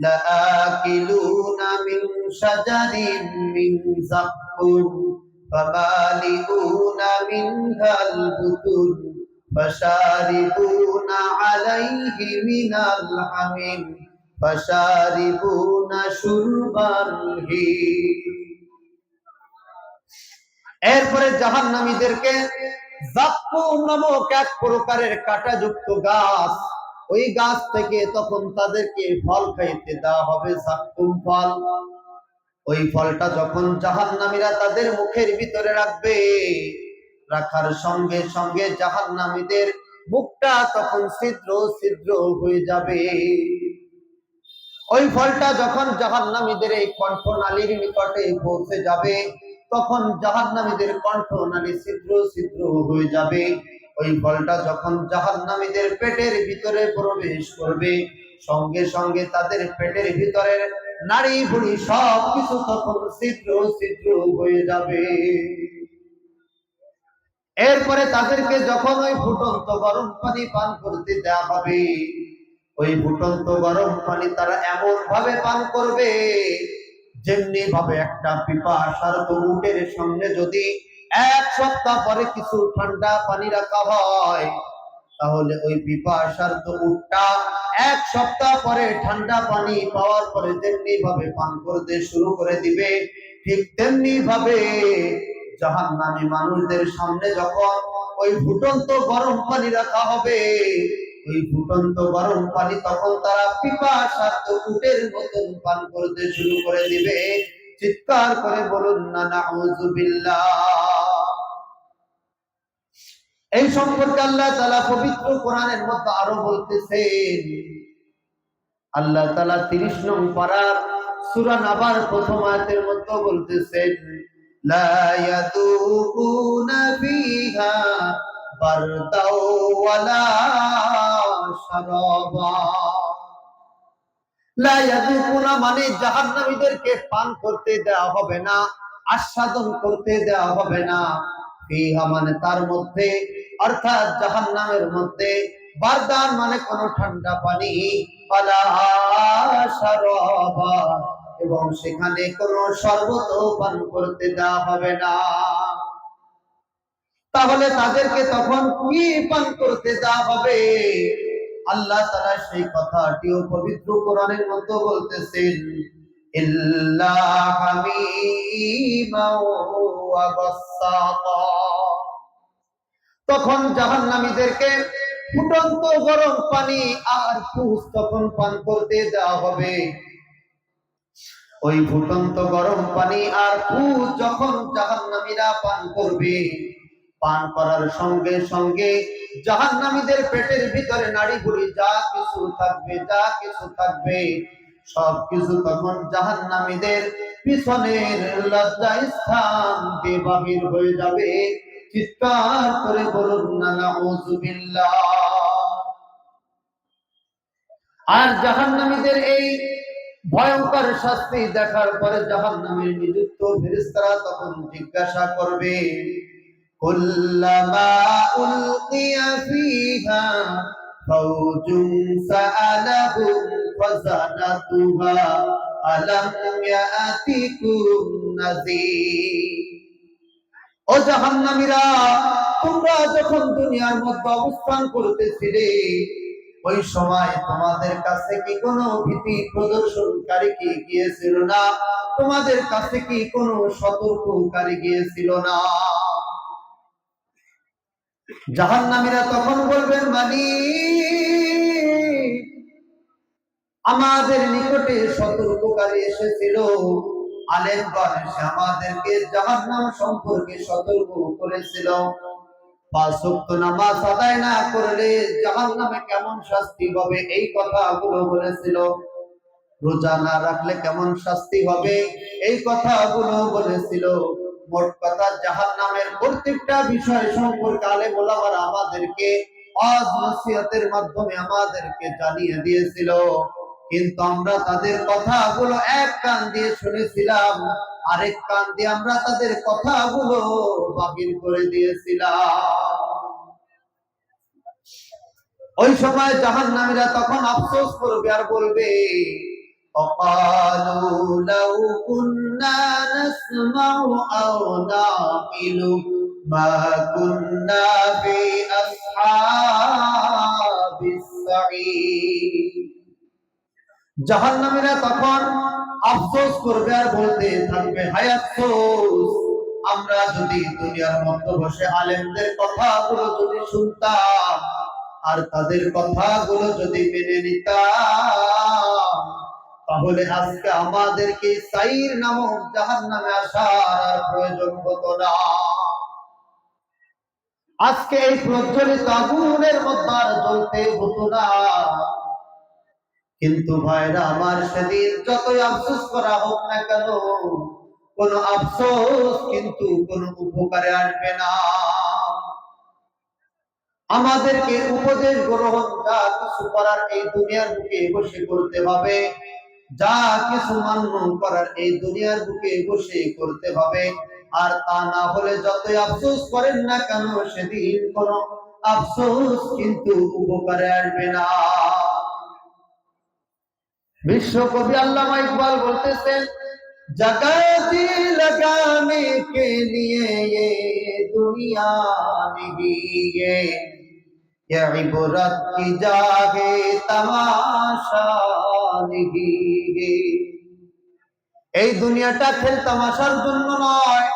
লাআকিলুনা মিন শাজারিন মিন যাক্কুম ফামালিউনা মিনহাল বুতুন ফাশারিবুনা আলাইহি মিনাল হামিম ফাশারিবুনা শুরবাল হিম। এরপরে জাহান্নামীদেরকে যাক্কুম নামক এক প্রকারের কাঁটাযুক্ত গাছ, ওই গাছ থেকে তখন তাদেরকে ফল খাইতে দেওয়া হবে, যাক্কুম ফল। ওই ফলটা যখন জাহান্নামীরা তাদের মুখের ভিতরে রাখবে, রাখার সঙ্গে সঙ্গে জাহান্নামীদের মুখটা তখন ছিদ্র ছিদ্র হয়ে যাবে। ওই ফলটা যখন জাহান্নামীদের এই কণ্ঠনালীর নিকটে পৌঁছে যাবে, তখন জাহান্নামীদের কণ্ঠনালী ছিদ্র ছিদ্র হয়ে যাবে। ওই ফলটা যখন জাহান্নামীদের পেটের ভিতরে প্রবেশ করবে, সঙ্গে সঙ্গে তাদের পেটের ভিতরের নাড়ি ভুঁড়ি সব কিছু তখন ছিদ্র ছিদ্র হয়ে যাবে। এরপরে তাদেরকে যখন ওই ফুটন্ত গরম পানি পান করতে দেওয়া হবে, ওই ফুটন্ত গরম পানি তারা এমন ভাবে পান করবে যেমনি ভাবে একটা পিপাসার্ত উটের সঙ্গে যদি 1 সপ্তাহ পরে কিছু ঠান্ডা পানি রাখা হয়, তাহলে ওই পিপাসার্ত উটটা 1 সপ্তাহ পরে ঠান্ডা পানি পাওয়ার পরে যেমনি ভাবে পান করতে শুরু করে দিবে, ঠিক তেমনি ভাবে জাহান্নামী মানুষদের সামনে যখন ওই ফুটন্ত গরম পানি রাখা হবে, ওই ফুটন্ত গরম পানি তখন তারা পিপাসার্ত উটের মতন পান করতে শুরু করে দিবে। চিৎকার করে বলুন না নাউযুবিল্লাহ। এই সম্পর্কে আল্লাহ তাআলা পবিত্র কোরআনের মধ্যে আরো বলতেছেন। আল্লাহ তাআলা 30 নং পারার সূরা নাবার প্রথম আয়াতের মধ্যে বলতেছেন, লা ইয়াযুকুনা ফিহা বারদাও ওয়ালা শারাবা। লা ইয়াযুকুনা মানে জাহান্নামীদেরকে পান করতে দেওয়া হবে না, আস্বাদন করতে দেওয়া হবে না। ফিহা মানে তার মধ্যে, অর্থাৎ জাহান্নামের মধ্যে, বারদান মানে কোনো ঠান্ডা পানি, ওয়ালা শারাবা এবং সেখানে কোনো শরবত পান করতে দেওয়া হবে না। তাহলে তাদেরকে তখন কি পান করতে দেওয়া হবে? আল্লাহ তাআলা সেই কথাটিও পবিত্র কোরআনের মধ্যে বলতেছেন, ইল্লা হামিমা ওয়া গাসসাকা। তখন জাহান্নামীদেরকে ফুটন্ত গরম পানি আর পুষ তখন পান করতে দেওয়া হবে। ওই ফুটন্ত গরম পানি আর পুষ যখন জাহান্নামীরা পান করবে, পান করার সঙ্গে সঙ্গে জাহান্নামীদের পেটের ভিতরে নাড়িভুড়ি যা কিছু থাকবে সবকিছু তখন জাহান্নামীদের পিছনের লজ্জা স্থান দিয়ে বাহির হয়ে যাবে। চিৎকার করে বলুন না নাউযুবিল্লাহ। আর জাহান্নামীদের এই ভয়ঙ্কর শাস্তি দেখার পরে জাহান্নামের নিযুক্ত ফেরেশতারা তখন জিজ্ঞাসা করবে, কুল্লামা উলকিয়া ফিহা ফাওজুন সাআলাহুম ফাযানাতুহা আলাম ইয়াতিকুম নাযীর। ও জাহান্নামীরা, তোমরা যখন দুনিয়ার মধ্যে অবস্থান করতেছিলে, ওই সময় তোমাদের কাছে কি কোনো ভীতি প্রদর্শনকারী কি গিয়েছিল না? তোমাদের কাছে কি কোনো সতর্ককারী গিয়েছিল না? জাহান্নামীরা তখন বলবেন, মালিক, আমাদের নিকটে সতর্ককারী এসেছিল। আলেমগণ এসে আমাদেরকে জাহান্নাম সম্পর্কে সতর্ক করেছিল। 5 ওয়াক্ত নামাজ আদায় না করলে জাহান্নামে কেমন শাস্তি হবে এই কথাগুলো বলেছিল। রোজা না রাখলে কেমন শাস্তি হবে এই কথাগুলো বলেছিল। মোট কথা জাহান্নামের প্রত্যেকটা বিষয় সম্পর্কে আলেম ওলামারা আমাদেরকে ওয়াজ নসিহতের মাধ্যমে আমাদেরকে জানিয়ে দিয়েছিল। কিন্তু আমরা তাদের কথাগুলো এক কান দিয়ে শুনেছিলাম, আরেক কান দিয়ে আমরা তাদের কথাগুলো বাতিল করে দিয়েছিলাম। ওই সময় জাহান্নামীরা তখন আফসোস করবে আর বলবে, وقالوا لو كنا نسمع أو نعقل ما كنا في أصحاب السعير। জাহান্নামীরা তখন আফসোস করবে আর বলতে থাকবে, হায় আফসোস, আমরা যদি দুনিয়ার মধ্যে বসে আলেমদের কথাগুলো যদি শুনতাম আর তাদের কথাগুলো যদি মেনে নিতাম, তাহলে আজকে আমাদেরকে সাইর নামক জাহান্নামে আসার আর প্রয়োজন হতো না। আজকে এই প্রজ্বলিত আগুনের মধ্যে আর জ্বলতে হতো না। কিন্তু ভাইরা আমার, সেদিন যতই আফসোস করা হোক না কেন, কোনো আফসোস কিন্তু কোনো উপকারে আসবে না। আমাদেরকে উপদেশ গ্রহণ যা কিছু করার এই দুনিয়ার বুকে বসে করতে হবে, যা কিছু মান্য করার এই দুনিয়ার বুকে বসে করতে হবে। আর তা না হলে যতই আফসোস করেন না কেন, সেদিন কোনো আফসোস কিন্তু উপকারে আসবে না। বিশ্বকবি আল্লামা ইকবাল বলতেছেন, জাগাতি লাগানে কে লিয়ে ये दुनिया नहीं है, ये इबरत की जागे तमाशा नहीं है। এই দুনিয়াটা খেল তামাশার জন্য নয়,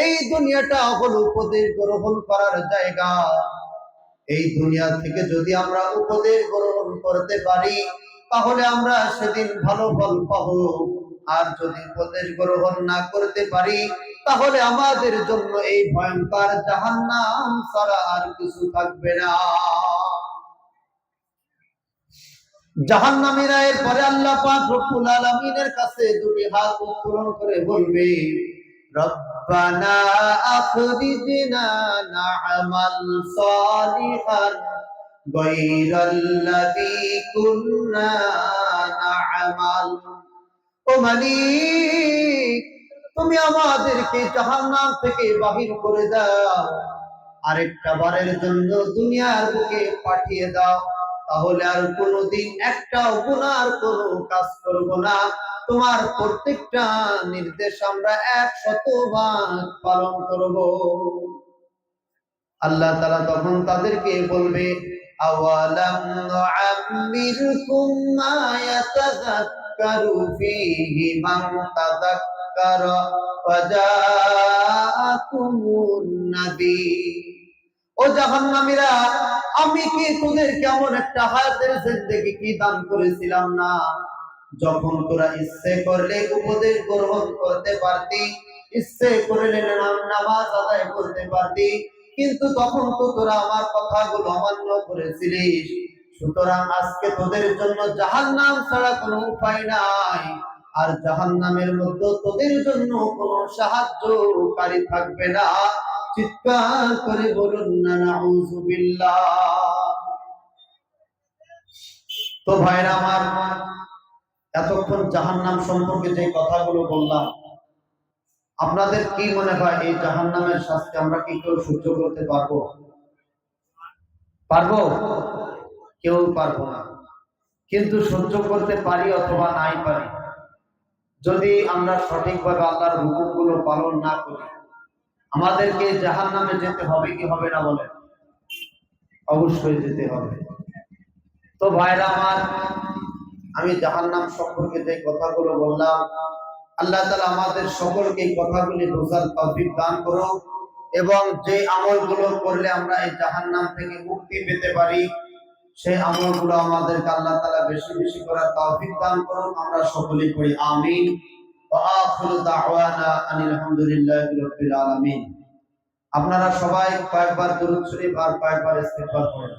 এই দুনিয়াটা হলো উপদেশ গ্রহণ করার জায়গা। এই দুনিয়া থেকে যদি আমরা উপদেশ গ্রহণ করতে পারি, তাহলে আমরা সেদিন ভালো ফল পাবো। আর যদি উপদেশ গ্রহণ না করতে পারি তাহলে আমাদের জন্য এই ভয়ঙ্কর জাহান্নাম ছাড়া আর কিছু থাকবে না। জাহান্নামীরা এরপরে আল্লাহ পাক রব্বুল আলামিনের কাছে দুটি হাত উত্তোলন করে বলবে, রব্বানা আখরিজনা না'মাল সালিহান গায়রাল্লাযী কুন্না না'মাল। ও মালিক, তুমি আমাদেরকে জাহান্নাম থেকে বাহির করে দাও, আরেকটা বারের জন্য দুনিয়ার বুকে পাঠিয়ে দাও, তাহলে আর কোনোদিন একটাও গুনার কোনো কাজ করব না। তোমার প্রত্যেকটা নির্দেশ আমরা 100 পালন করব। আল্লাহ তাআলা তখন তাদেরকে বলবে, আওয়ালাম নুআম্মিরকুম মা ইয়াতাযাক্কারু ফীহি মান তাযাক্কারা ওয়া জাআকুমুন নাযীর। ও জাহান্নামীরা, আমি কি তোদের কেমন একটা হায়াতের জিন্দেগি কি দান করেছিলাম না, যখন তোরা ইচ্ছে করলে উপদেশ গ্রহণ করতে পারতি, ইচ্ছে করলে নামাজ আদায় করতে পারতি, কিন্তু তখন তো তোরা আমার কথাগুলো অমান্য করেছিলিস। সুতরাং আজকে তোদের জন্য জাহান্নাম ছাড়া কোনো উপায় নাই, আর জাহান্নামের মধ্যে তোদের জন্য কোনো সাহায্যকারী থাকবে না। চিৎকার করে বলুন না নাউযুবিল্লাহ। তো ভাইরা আমার, এতক্ষণ জাহান্নাম সম্পর্কে যে কথাগুলো বললাম, আপনাদের কি মনে হয় এই জাহান্নামের শাস্তি আমরা কি কেউ সহ্য করতে পারবো? পারবো? কেউ পারবো না। কিন্তু সহ্য করতে পারি অথবা নাই পারি, যদি আমরা সঠিকভাবে আল্লাহর হুকুমগুলো পালন না করি, আমাদেরকে জাহান্নামে যেতে হবে কি হবে না বলেন? অবশ্যই যেতে হবে। তো ভাইরা আমার, আমি জাহান্নাম সম্পর্কে যে কথাগুলো বললাম, আল্লাহ তাআলা আমাদের সকলকে এই কথাগুলি বোঝার তৌফিক দান করুন, এবং যে আমলগুলো করলে আমরা এই জাহান্নাম থেকে মুক্তি পেতে পারি সেই আমলগুলো আমাদেরকে আল্লাহ তাআলা বেশি বেশি করার তৌফিক দান করুন। আমরা সকলেই পড়ি আমিন। ওয়া আখিরু দাওয়ানা আনিল হামদুলিল্লাহি রাব্বিল আলামিন। আপনারা সবাই কয়েকবার দুরূদ শরীফ আর কয়েকবার ইস্তিগফার পড়েন।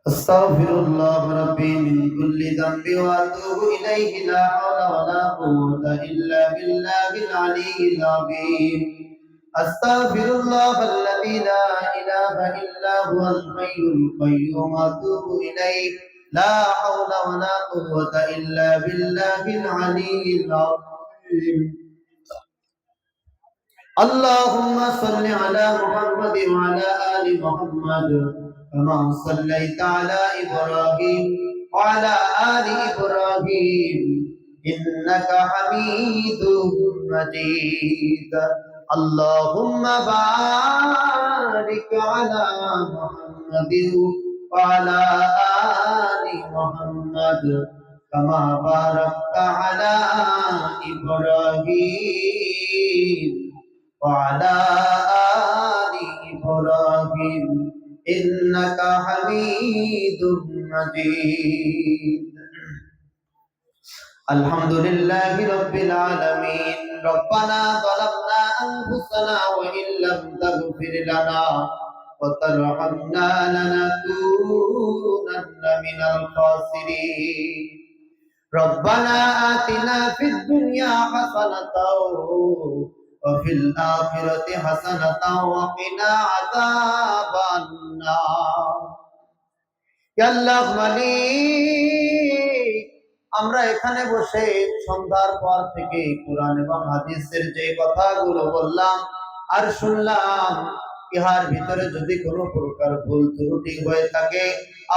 আস্তাগফিরুল্লাহ রাব্বি মিন কুল্লি যামবি ওয়া আতুবু ইলাইহি লা হাওলা ওয়া লা কুওয়াতা ইল্লা বিল্লাহিল আলিয়্যিল আযীম। আস্তাগফিরুল্লাহাল্লাযী লা ইলাহা ইল্লা হুয়াল হাইয়ুল কাইয়্যুম ওয়া আতুবু ইলাইহি লা হাওলা ওয়া লা কুওয়াতা ইল্লা বিল্লাহিল আলিয়্যিল আযীম। আল্লাহুম্মা সাল্লি আলা মুহাম্মাদ ওয়া আলা আলি মুহাম্মাদ কামা সাল্লাইতা আলা ইব্রাহিম ওয়া আলা আলি ইব্রাহিম ইন্নাকা হামিদুম মাজিদ। আল্লাহুম্মা বারিক আলা মুহাম্মাদ ওয়া আলা আলি মুহাম্মাদ কামা বারাকতা আলা ইব্রাহিম وعلى آل إبراهيم إنك حميد مجيد. الحمد لله رب العالمين. ربنا ظلمنا أنفسنا وإن لم تغفر لنا وترحمنا لنكونن من الخاسرين. ربنا آتنا في الدنيا حسنة وفي الآخرة حسنة وقنا عذاب النار. يا الله মালিক, আমরা এখানে বসে সন্ধ্যার পর থেকে কোরআন এবং হাদিসের যে কথাগুলো বললাম আর শুনলাম, ইহার ভিতরে যদি কোনো প্রকার ভুল ত্রুটি হয়ে থাকে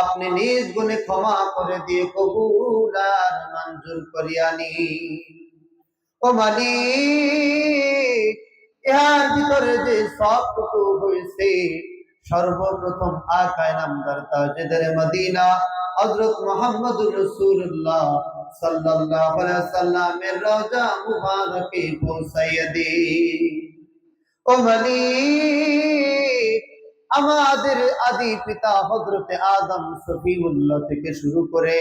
আপনি নিজ গুণে ক্ষমা করে দিয়ে কবুল আর মঞ্জুর করিয়া নিন। ও মালিক, ইহার ভিতরে যে সবটুকু হয়েছে, সর্বপ্রথম আকায়ে নামদার তাজদার মদিনা হযরত মুহাম্মদুর রাসূলুল্লাহ সাল্লাল্লাহু আলাইহি ওয়াসাল্লামের রওজা মুবারকে পৌঁছাইয়া দিন। ও মালিক, আমাদের আদি পিতা হযরতে আদম সফিউল্লাহ থেকে শুরু করে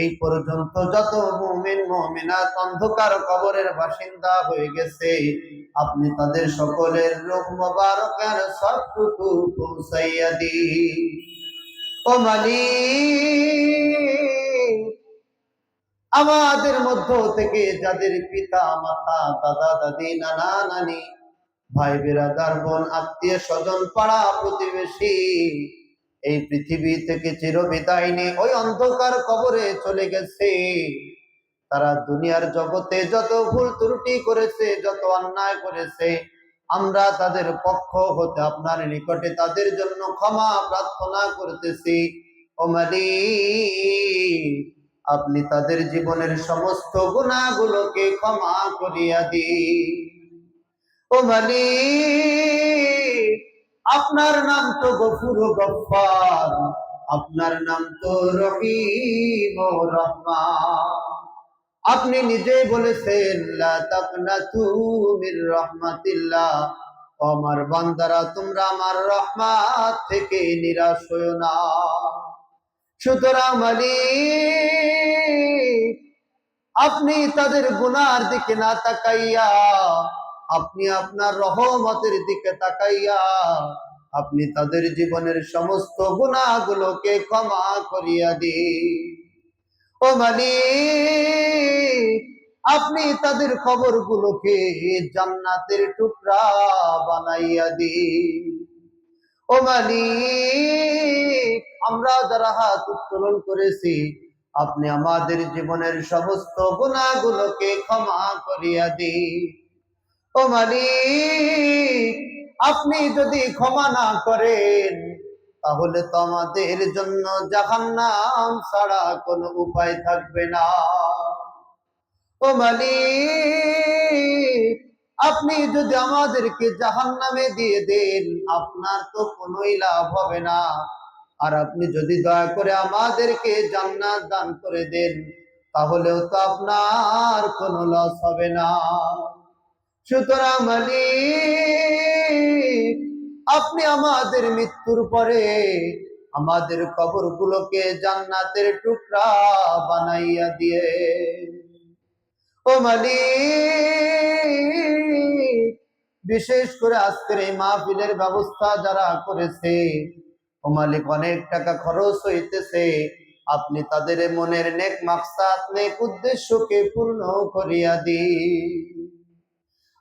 এই পর্যন্ত যত মুমিন মুমিনাত অন্ধকার কবরের বাসিন্দা হয়ে গেছে, আপনি তাদের সকলের রূহ মোবারকের সবটুকু পৌঁছাইয়া দিন। ও মালিক, আমাদের মধ্য থেকে যাদের পিতা মাতা দাদা দাদি নানা নানি ভাই বিরাদার বোন আত্মীয় স্বজন পাড়া প্রতিবেশী এই পৃথিবী থেকে চিরবিদায় নিয়ে ওই অন্ধকার কবরে চলে গেছে, তারা দুনিয়ার জগতে যত ভুল ত্রুটি করেছে, যত অন্যায় করেছে, আমরা তাদের পক্ষ হতে আপনার নিকটে তাদের জন্য ক্ষমা প্রার্থনা করতেছি। ও মালিক, আপনি তাদের জীবনের সমস্ত গুনাহগুলোকে ক্ষমা করিয়া দিন। ও মালিক, আপনার নাম তো গফুর ও গফফার, আপনার নাম তো রহিম ও রহমান। আপনি নিজেই বলেছেন লা তাকনাতু মির রাহমাতিল্লাহ, ও আমার বান্দারা তোমরা আমার রহমত থেকে নিরাশ হয়ো না। সুতরাং মালিক, আপনি তাদের গুনার দিকে না তাকাইয়া আপনি আপনার রহমতের দিকে তাকাইয়া আপনি তাদের জীবনের সমস্ত গুনাহগুলোকে ক্ষমা করিয়া দিন। ও মালিক, আপনি তাদের কবরগুলোকে জান্নাতের টুকরা বানাইয়া দিন। ও মালিক, আমরা যারা হাত উত্তোলন করেছি আপনি আমাদের জীবনের সমস্ত গুনাহগুলোকে ক্ষমা করিয়া দিন। ও মালিক, আপনি যদি ক্ষমা না করেন তাহলে তো আমাদের জন্য জাহান্নাম ছাড়া কোনো উপায় থাকবে না। ও মালিক, আপনি যদি আমাদেরকে জাহান্নামে দিয়ে দেন আপনার তো কোনোই লাভ হবে না, আর আপনি যদি দয়া করে আমাদেরকে জান্নাত দান করে দেন তাহলেও তো আপনার কোনো লস হবে না। সুতরাং মালিক, আপনি আমাদের মৃত্যুর পরে আমাদের কবরগুলোকে জান্নাতের টুকরা বানাইয়া দিয়ে। ও মালিক, বিশেষ করে আজকের এই মাহফিলের ব্যবস্থা যারা করেছে, ও মালিক অনেক টাকা খরচ হইতেছে, আপনি তাদের মনের নেক মাকসাদ নেক উদ্দেশ্যকে পূর্ণ করিয়া দিন।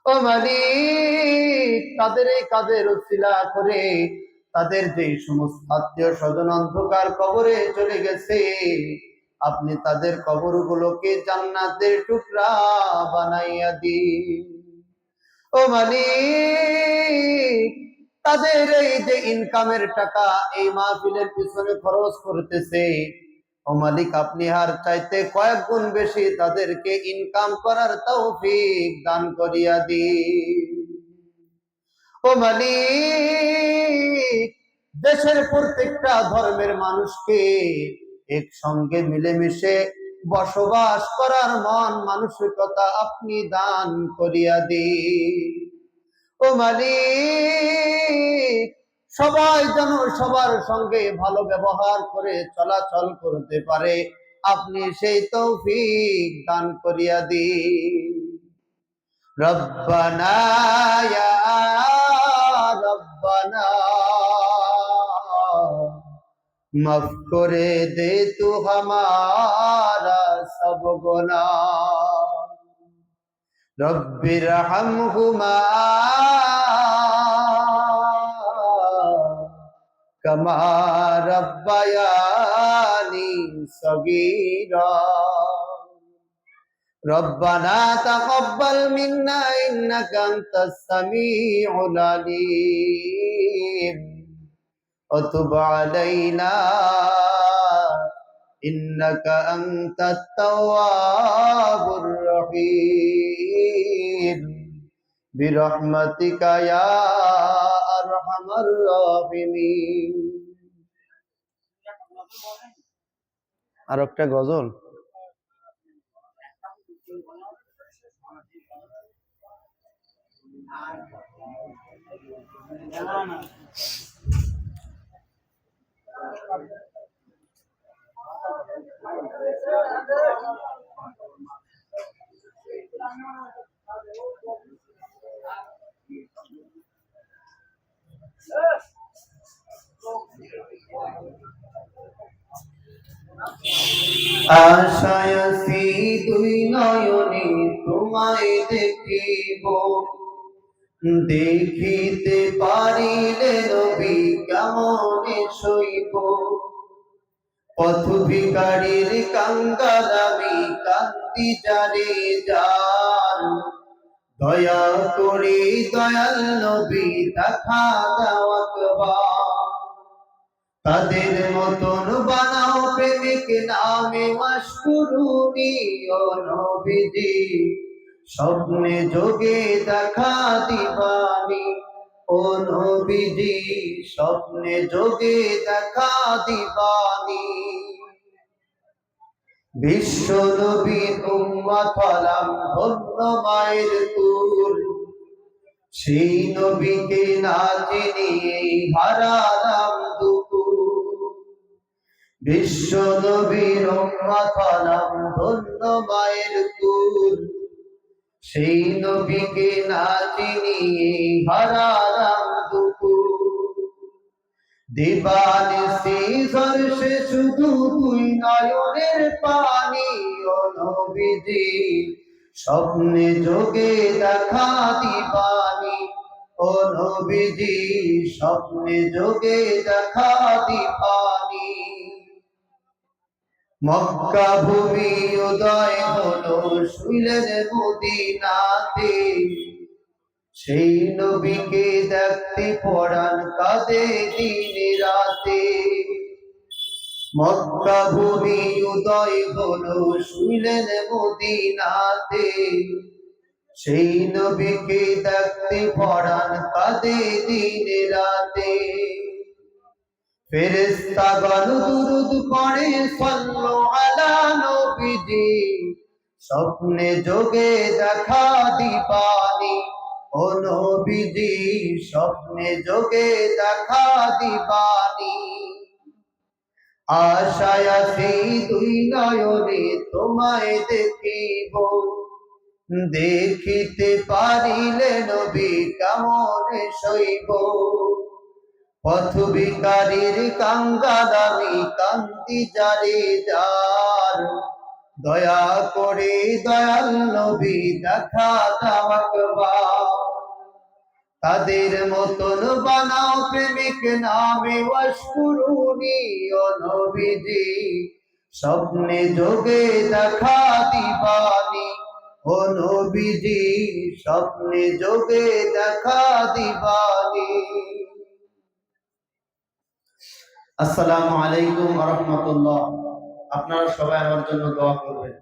ও মালিক, তাদের এই কাজের উসিলা করে তাদের যে সমস্ত আত্মীয় স্বজন অন্ধকার কবরে চলে গেছে আপনি তাদের কবরগুলোকে জান্নাতের টুকরা বানাইয়া দিন। ও মালিক, তাদের এই যে ইনকামের টাকা এই মাহফিলের পিছনে খরচ করতেছে, ও মালিক আপনি আর চাইতে কয়েক গুণ বেশি তাদেরকে ইনকাম করার তৌফিক দান করিয়া দিন। ও মালিক, দেশের প্রত্যেকটা ধর্মের মানুষকে একসঙ্গে মিলেমিশে বসবাস করার মন মানসিকতা আপনি দান করিয়া দিন। ও মালিক, সবাই যেন সবার সঙ্গে ভালো ব্যবহার করে চলাচল করতে পারে আপনি সেই তৌফিক দান করিয়া দিন। রব্বানা ইয়া রব্বানা, মাফ করে দে তু হামারা সব গুনাহ, রব্বির হামহুমা কামা রব্বায়ানি সগীরা, রব্বানা তাকাব্বাল মিন্না ইন্নাকা আনতাস সামিউল আলিম ওয়া তুব আলাইনা ইন্নাকা আনতাত তাওয়াবুর রহিম বিরহমাতিকা ইয়া আরহামার রাহিমিন। আর একটা গজল। না আশায় আছি দুই নয়নে তোমায় দেখিব, দেখিতে পারিলে নবী কেমনে সইব। পথ ভিখারির কাঙ্গাল আমি, কান্দি যারে যার, দয়া করে দয়াল নবী দেখা দাও একবার। তাদের মতন বানাও প্রেমিক নামে মাশকুরুনি ও নবীজি, স্বপ্নে যোগে দেখা দিবানি ও নবীজি, স্বপ্নে যোগে দেখা দিবানি। বিশ্ব নবীর উম্মত হলাম ধন্য মায়ের কুল, সেই নবীকে না চিনিয়ে হারালাম দুকুল। বিশ্ব নবীর উম্মত হলাম ধন্য মায়ের কুল, সেই নবীকে না চিনিয়ে হারালাম দুকুল। দিবানিশি ঝরছে শুধু দুই নয়নের পানি ও নবীজি, স্বপ্নে যোগে দেখা দিবানি ও নবীজি, স্বপ্নে যোগে দেখা দিবানি। মক্কা ভূমি উদয় হলো শুইলেন মদিনাতে, সেই নবীকে দেখতে পরাণ কাঁদে দিন রাতে। মক্কা ভূমি উদয় হলো শুইলেন মদিনাতে, সেই নবীকে দেখতে পরাণ কাঁদে দিন রাতে। ফেরেশতাগণ দুরূদ পড়ে সাল্লু আলা নবীজি, স্বপ্নে যোগে দেখা দিবানি ও নবীজি, স্বপ্নে যোগে দেখা দিবানি। আশায় আছি দুই নয়নে তোমায় দেখিব, দেখিতে পারিলে নবী কেমনে সইব। পথ ভিখারির কাঙ্গাল আমি, কান্দি যারে যার, দয়া করে দয়াল নবী দেখা দাও একবার। তাদের মতন বানাও প্রেমিক নামে ওয়াশকুরুনি ও নবীজি, স্বপ্নে যোগে দেখা দিবানি ও নবীজি, স্বপ্নে যোগে দেখা দিবানি। আসসালামু আলাইকুম ওয়া রাহমাতুল্লাহ। আপনারা সবাই আমার জন্য দোয়া করবেন।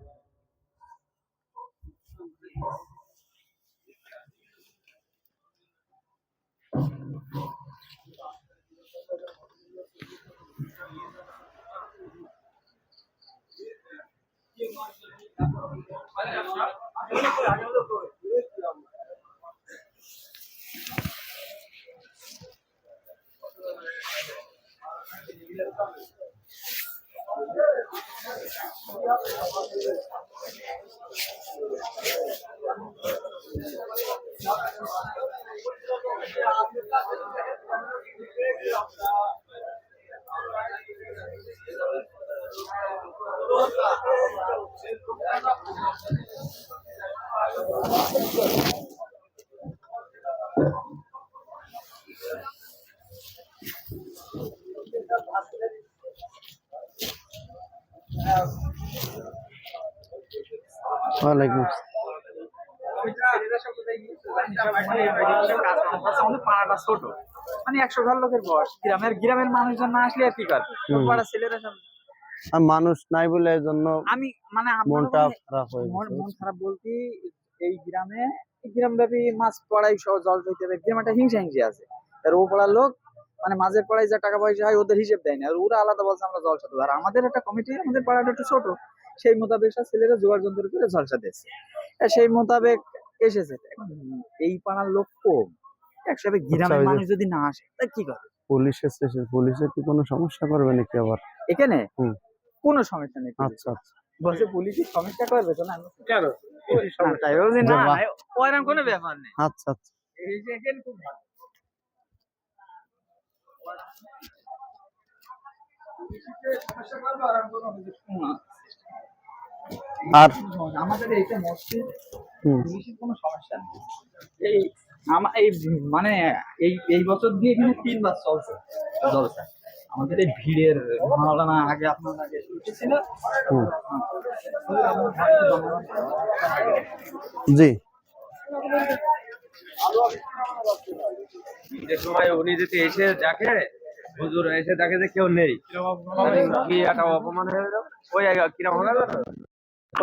ওয়ালাইকুম পাড়াটা ছোট, মানে 100 ঘর লোকের বস, গ্রামের মানুষজন না আসলে আর কি করবে, পাড়ার ছেলেরা সব। আর মানুষ নাই বলে এই জন্য আমি মানে মনটা খারাপ হয়ে গেছে। মন খারাপ বলতে এই গ্রাম ব্যাপী মাছ পড়াই সহ জল হইতে হবে, গ্রামে একটা হিংসা আছে। আর ও পড়ার লোক মানে মাঝের পড়ায় যা টাকা পয়সা হয় ওদের হিসেব দেয় না, আর ওরা আলাদা বলছে আমরা জলসা দেবো। আর আমাদের একটা কমিটি, আমাদের পাড়াটা একটু ছোট, সেই মোতাবেক সব ছেলেরা জোগাড় যন্ত্র করে জলসা দিচ্ছে, সেই মোতাবেক এসেছে। এখন এই পাড়ার লোক কম, একসাথে গ্রামের মানুষ যদি না আসে তা কি করে? পুলিশের কি কোনো সমস্যা করবে নাকি আবার এখানে? কোনো সমস্যা নেই। আচ্ছা আচ্ছা, বলছে পুলিশের সমস্যা করবে তো না, কেন তাই বলছি না, ওইরকম কোনো ব্যাপার নেই। আচ্ছা আচ্ছা। এই যে এখানে খুব ভালো। আর আমাদের এইটা মসজিদ হুম, পুলিশের কোনো সমস্যা নেই। এই এই মানে এই বছর দিয়ে কিন্তু 3 বার চলছে জলসা। আমাদের এই ভিড়ের মাওলানা আগে আপনার আগে ছিল। হুম, জি ঈদের সময় উনি যদি এসে দেখে, হুজুর এসে দেখে যে কেউ নেই, তাহলে কি একটা অপমান হয়ে যাবে। ওই কিরকম হবে?